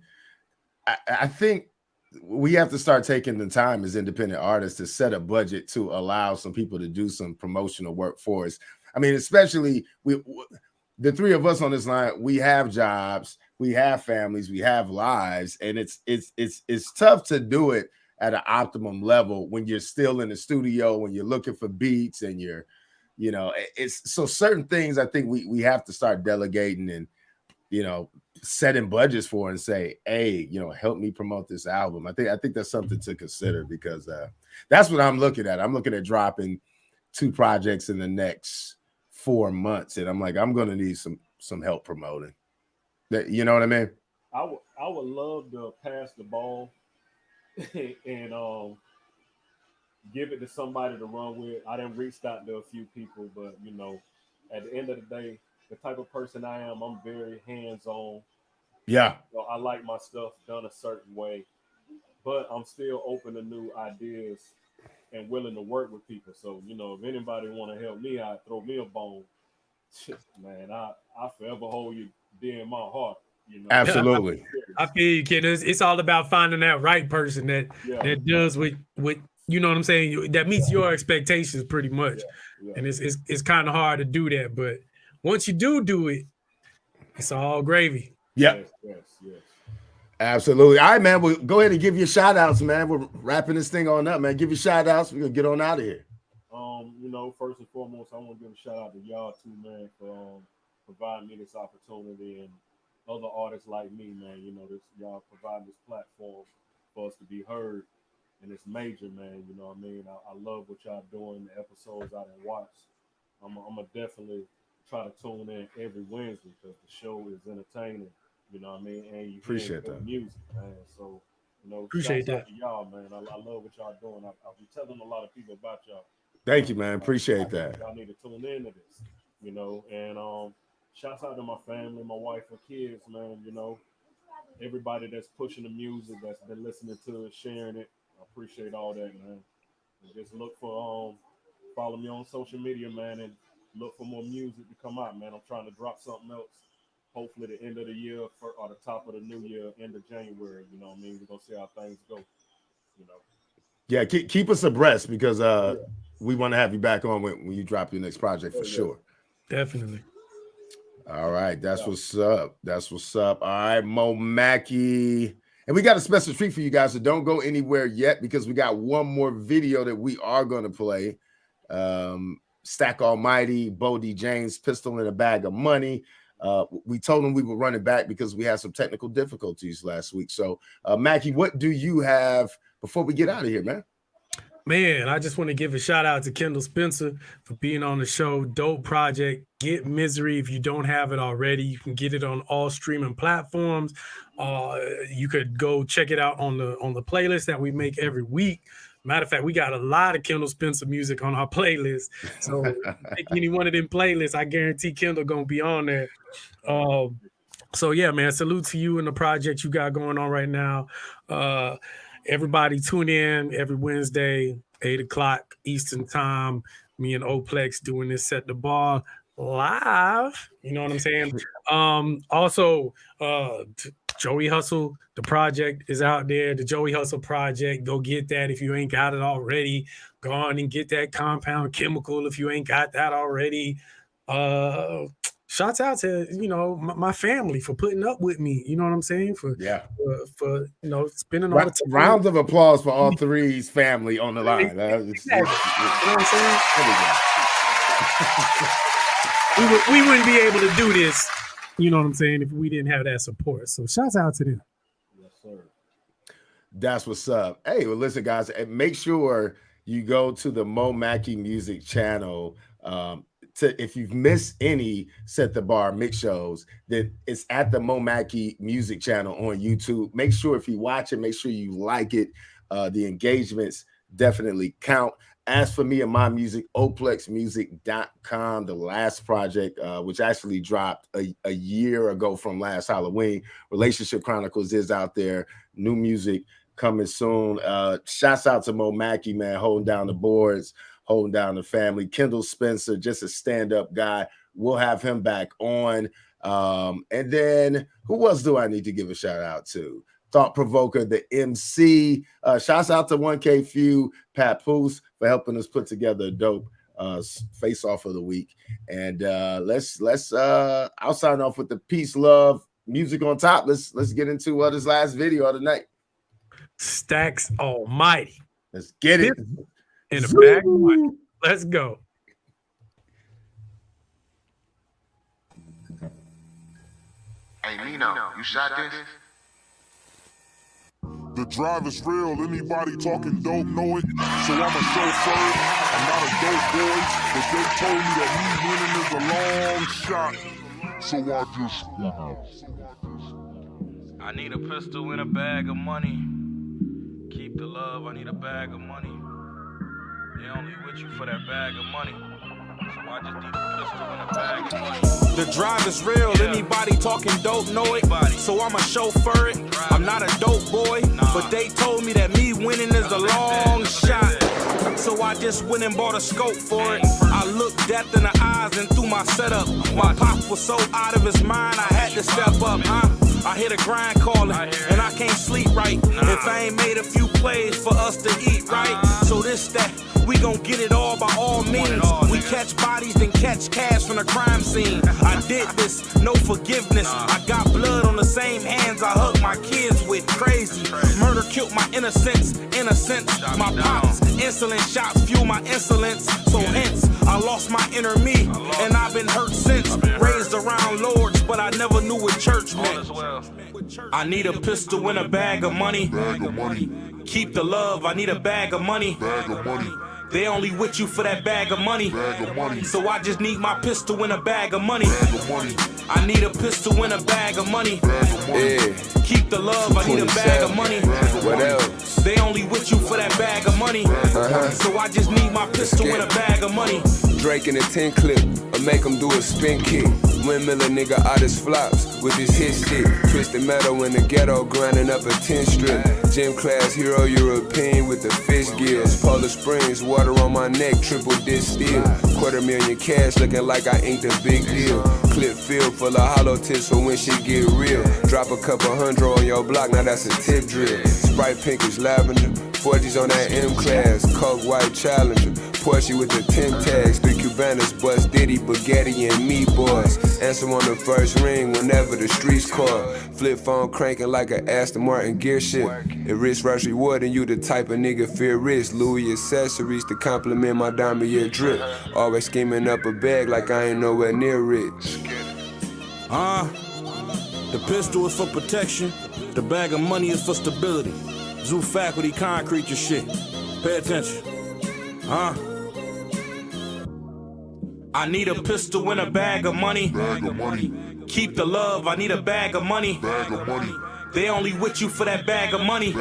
I think we have to start taking the time as independent artists to set a budget to allow some people to do some promotional work for us. I mean, especially the three of us on this line, we have jobs, we have families, we have lives, and it's tough to do it at an optimum level when you're still in the studio, when you're looking for beats, and you're, you know, it's so certain things I think we have to start delegating and, you know, setting budgets for and say, hey, you know, help me promote this album. I think that's something to consider, because that's what I'm looking at. I'm looking at dropping 2 projects in the next 4 months, and I'm like, I'm gonna need some help promoting that. You know what I mean? I would love to pass the ball and give it to somebody to run with. I done reached out to a few people, but you know, at the end of the day, the type of person I am, I'm very hands-on. Yeah. So I like my stuff done a certain way, but I'm still open to new ideas and willing to work with people. So, you know, if anybody want to help me out, throw me a bone, man, I forever hold you dear in my heart. You know? Absolutely. I feel you, Ken. It's all about finding that right person that does what you know what I'm saying, that meets your expectations pretty much. And it's kind of hard to do that, but once you do it, it's all gravy. Yep. Yes. Absolutely. All right, man. We'll go ahead and give you shout outs, man. We're wrapping this thing on up, man. Give you shout outs. We're gonna get on out of here. You know, first and foremost, I want to give a shout out to y'all too, man, for providing me this opportunity, and other artists like me, man. You know, y'all provide this platform for us to be heard, and it's major, man. You know what I mean? I love what y'all doing, the episodes I done watched. I'm gonna definitely try to tune in every Wednesday, because the show is entertaining. You know what I mean? And you appreciate that music, man. So, you know, appreciate that. To y'all, man. I love what y'all doing. I'll be telling a lot of people about y'all. Thank you, man. Appreciate that. Y'all need to tune into this, you know. And shouts out to my family, my wife, and kids, man. You know, everybody that's pushing the music, that's been listening to it, sharing it. I appreciate all that, man. And just look for follow me on social media, man, and look for more music to come out, man. I'm trying to drop something else. Hopefully the end of the year or the top of the new year, end of January. You know what I mean? We're gonna see how things go. You know. Yeah, keep us abreast, because we want to have you back on when you drop your next project for sure. Definitely. All right, that's what's up. All right, MOMAKKI And we got a special treat for you guys, so don't go anywhere yet because we got one more video that we are going to play. Stack Almighty, Bodie James, Pistol in a Bag of Money. We told him we would run it back because we had some technical difficulties last week. So, Mackie, what do you have before we get out of here, man? Man, I just want to give a shout out to Kendall Spencer for being on the show. Dope project. Get Misery. If you don't have it already, you can get it on all streaming platforms. You could go check it out on the playlist that we make every week. Matter of fact, we got a lot of Kendall Spencer music on our playlist. So pick any one of them playlists, I guarantee Kendall gonna be on there. So yeah, man, salute to you and the project you got going on right now. Everybody tune in every Wednesday, 8 o'clock Eastern time. Me and Oplex doing this Set the Bar live. You know what I'm saying? Also, Joey Hustle, the project is out there. The Joey Hustle project. Go get that if you ain't got it already. Go on and get that Compound Chemical if you ain't got that already. Shouts out to, you know, my family for putting up with me. You know what I'm saying? For you know, spending all the time. Rounds of applause for all three's family on the line. Exactly. You know what I'm saying? There we go. We wouldn't be able to do this, you know what I'm saying, if we didn't have that support. So shouts out to them. Yes, sir. That's what's up. Hey, well, listen, guys, make sure you go to the MOMAKKIMUSIC channel. If you've missed any Set the Bar mix shows, then it's at the MOMAKKIMUSIC channel on YouTube. Make sure if you watch it, make sure you like it. The engagements definitely count. As for me and my music, oplexmusic.com, the last project, which actually dropped a year ago from last Halloween. Relationship Chronicles is out there. New music coming soon. Shouts out to MOMAKKI, man, holding down the boards, holding down the family. Kendall Spencer, just a stand-up guy. We'll have him back on. And then who else do I need to give a shout out to? Thought Provoker, the MC. Shouts out to 1K Few, Pat Poose for helping us put together a dope face off of the week. And let's I'll sign off with the peace, love, music on top. Let's get into this last video of the night. Stacks Almighty. Let's get it. In a bag of money. Let's go. Hey, Nino, you shot this? The drive is real, anybody talking dope know it. So I'm a chauffeur, I'm not a dope boy. But they told me that me winning is a long shot. So I need a pistol and a bag of money. Keep the love, I need a bag of money. They only with you for that bag of money. So I just need a pistol and a bag of money. The drive is real, anybody talking dope know it. So I'm a chauffeur it, I'm not a dope boy. But they told me that me winning is a long shot. So I just went and bought a scope for it. I looked death in the eyes and threw my setup. My pop was so out of his mind, I had to step up, I hear the grind calling, and I can't sleep right if I ain't made a few plays for us to eat right. So this, that, we gon' get it all by all means. We catch bodies, then catch cash from the crime scene. I did this, no forgiveness. I got blood on the same hands I hugged my kids with. Crazy, murder killed my innocence. My pops, insulin shots fuel my insolence. So hence, I lost my inner me, and I've been hurt since. Raised around lords, but I never knew what church meant. I need a pistol and a bag of money. Keep the love, I need a bag of money. They only with you for that bag of money. So I just need my pistol and a bag of money. I need a pistol and a bag of money. Keep the love, I need a bag of money. What else? They only with you for that bag of money. So I just need my pistol and a bag of money. Drake in a 10 clip, or make him do a spin kick. Windmiller nigga out his flops with his hit stick. Twisted metal in the ghetto, grinding up a 10 strip. Gym class hero European with the fish gills. Polar Springs, water on my neck, triple distill. $250,000 cash looking like I ain't the big deal. Clip filled full of hollow tips for when shit get real. Drop a couple hundred on your block, now that's a tip drill. Sprite pinkish lavender, 40s on that M class, Coke white Challenger. Porsche with the 10 tags. 3 Cubanas, bust Diddy, Bugatti, and meatballs. Answer on the first ring whenever the streets call. Flip phone cranking like an Aston Martin gear shit. If risk rush rewarding you the type of nigga fear risk. Louis accessories to compliment my diamond year drip. Always scheming up a bag like I ain't nowhere near rich. The pistol is for protection. The bag of money is for stability. Zoo faculty, concrete your shit. Pay attention. I need a pistol and a bag of money. Keep the love, I need a bag of money. They only with you for that bag of money.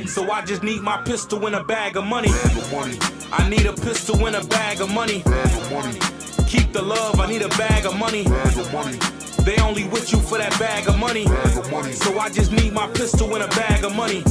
So I just need my pistol and a bag of money. I need a pistol and a bag of money. Keep the love, I need a bag of money. They only with you for that bag of money. So I just need my pistol and a bag of money.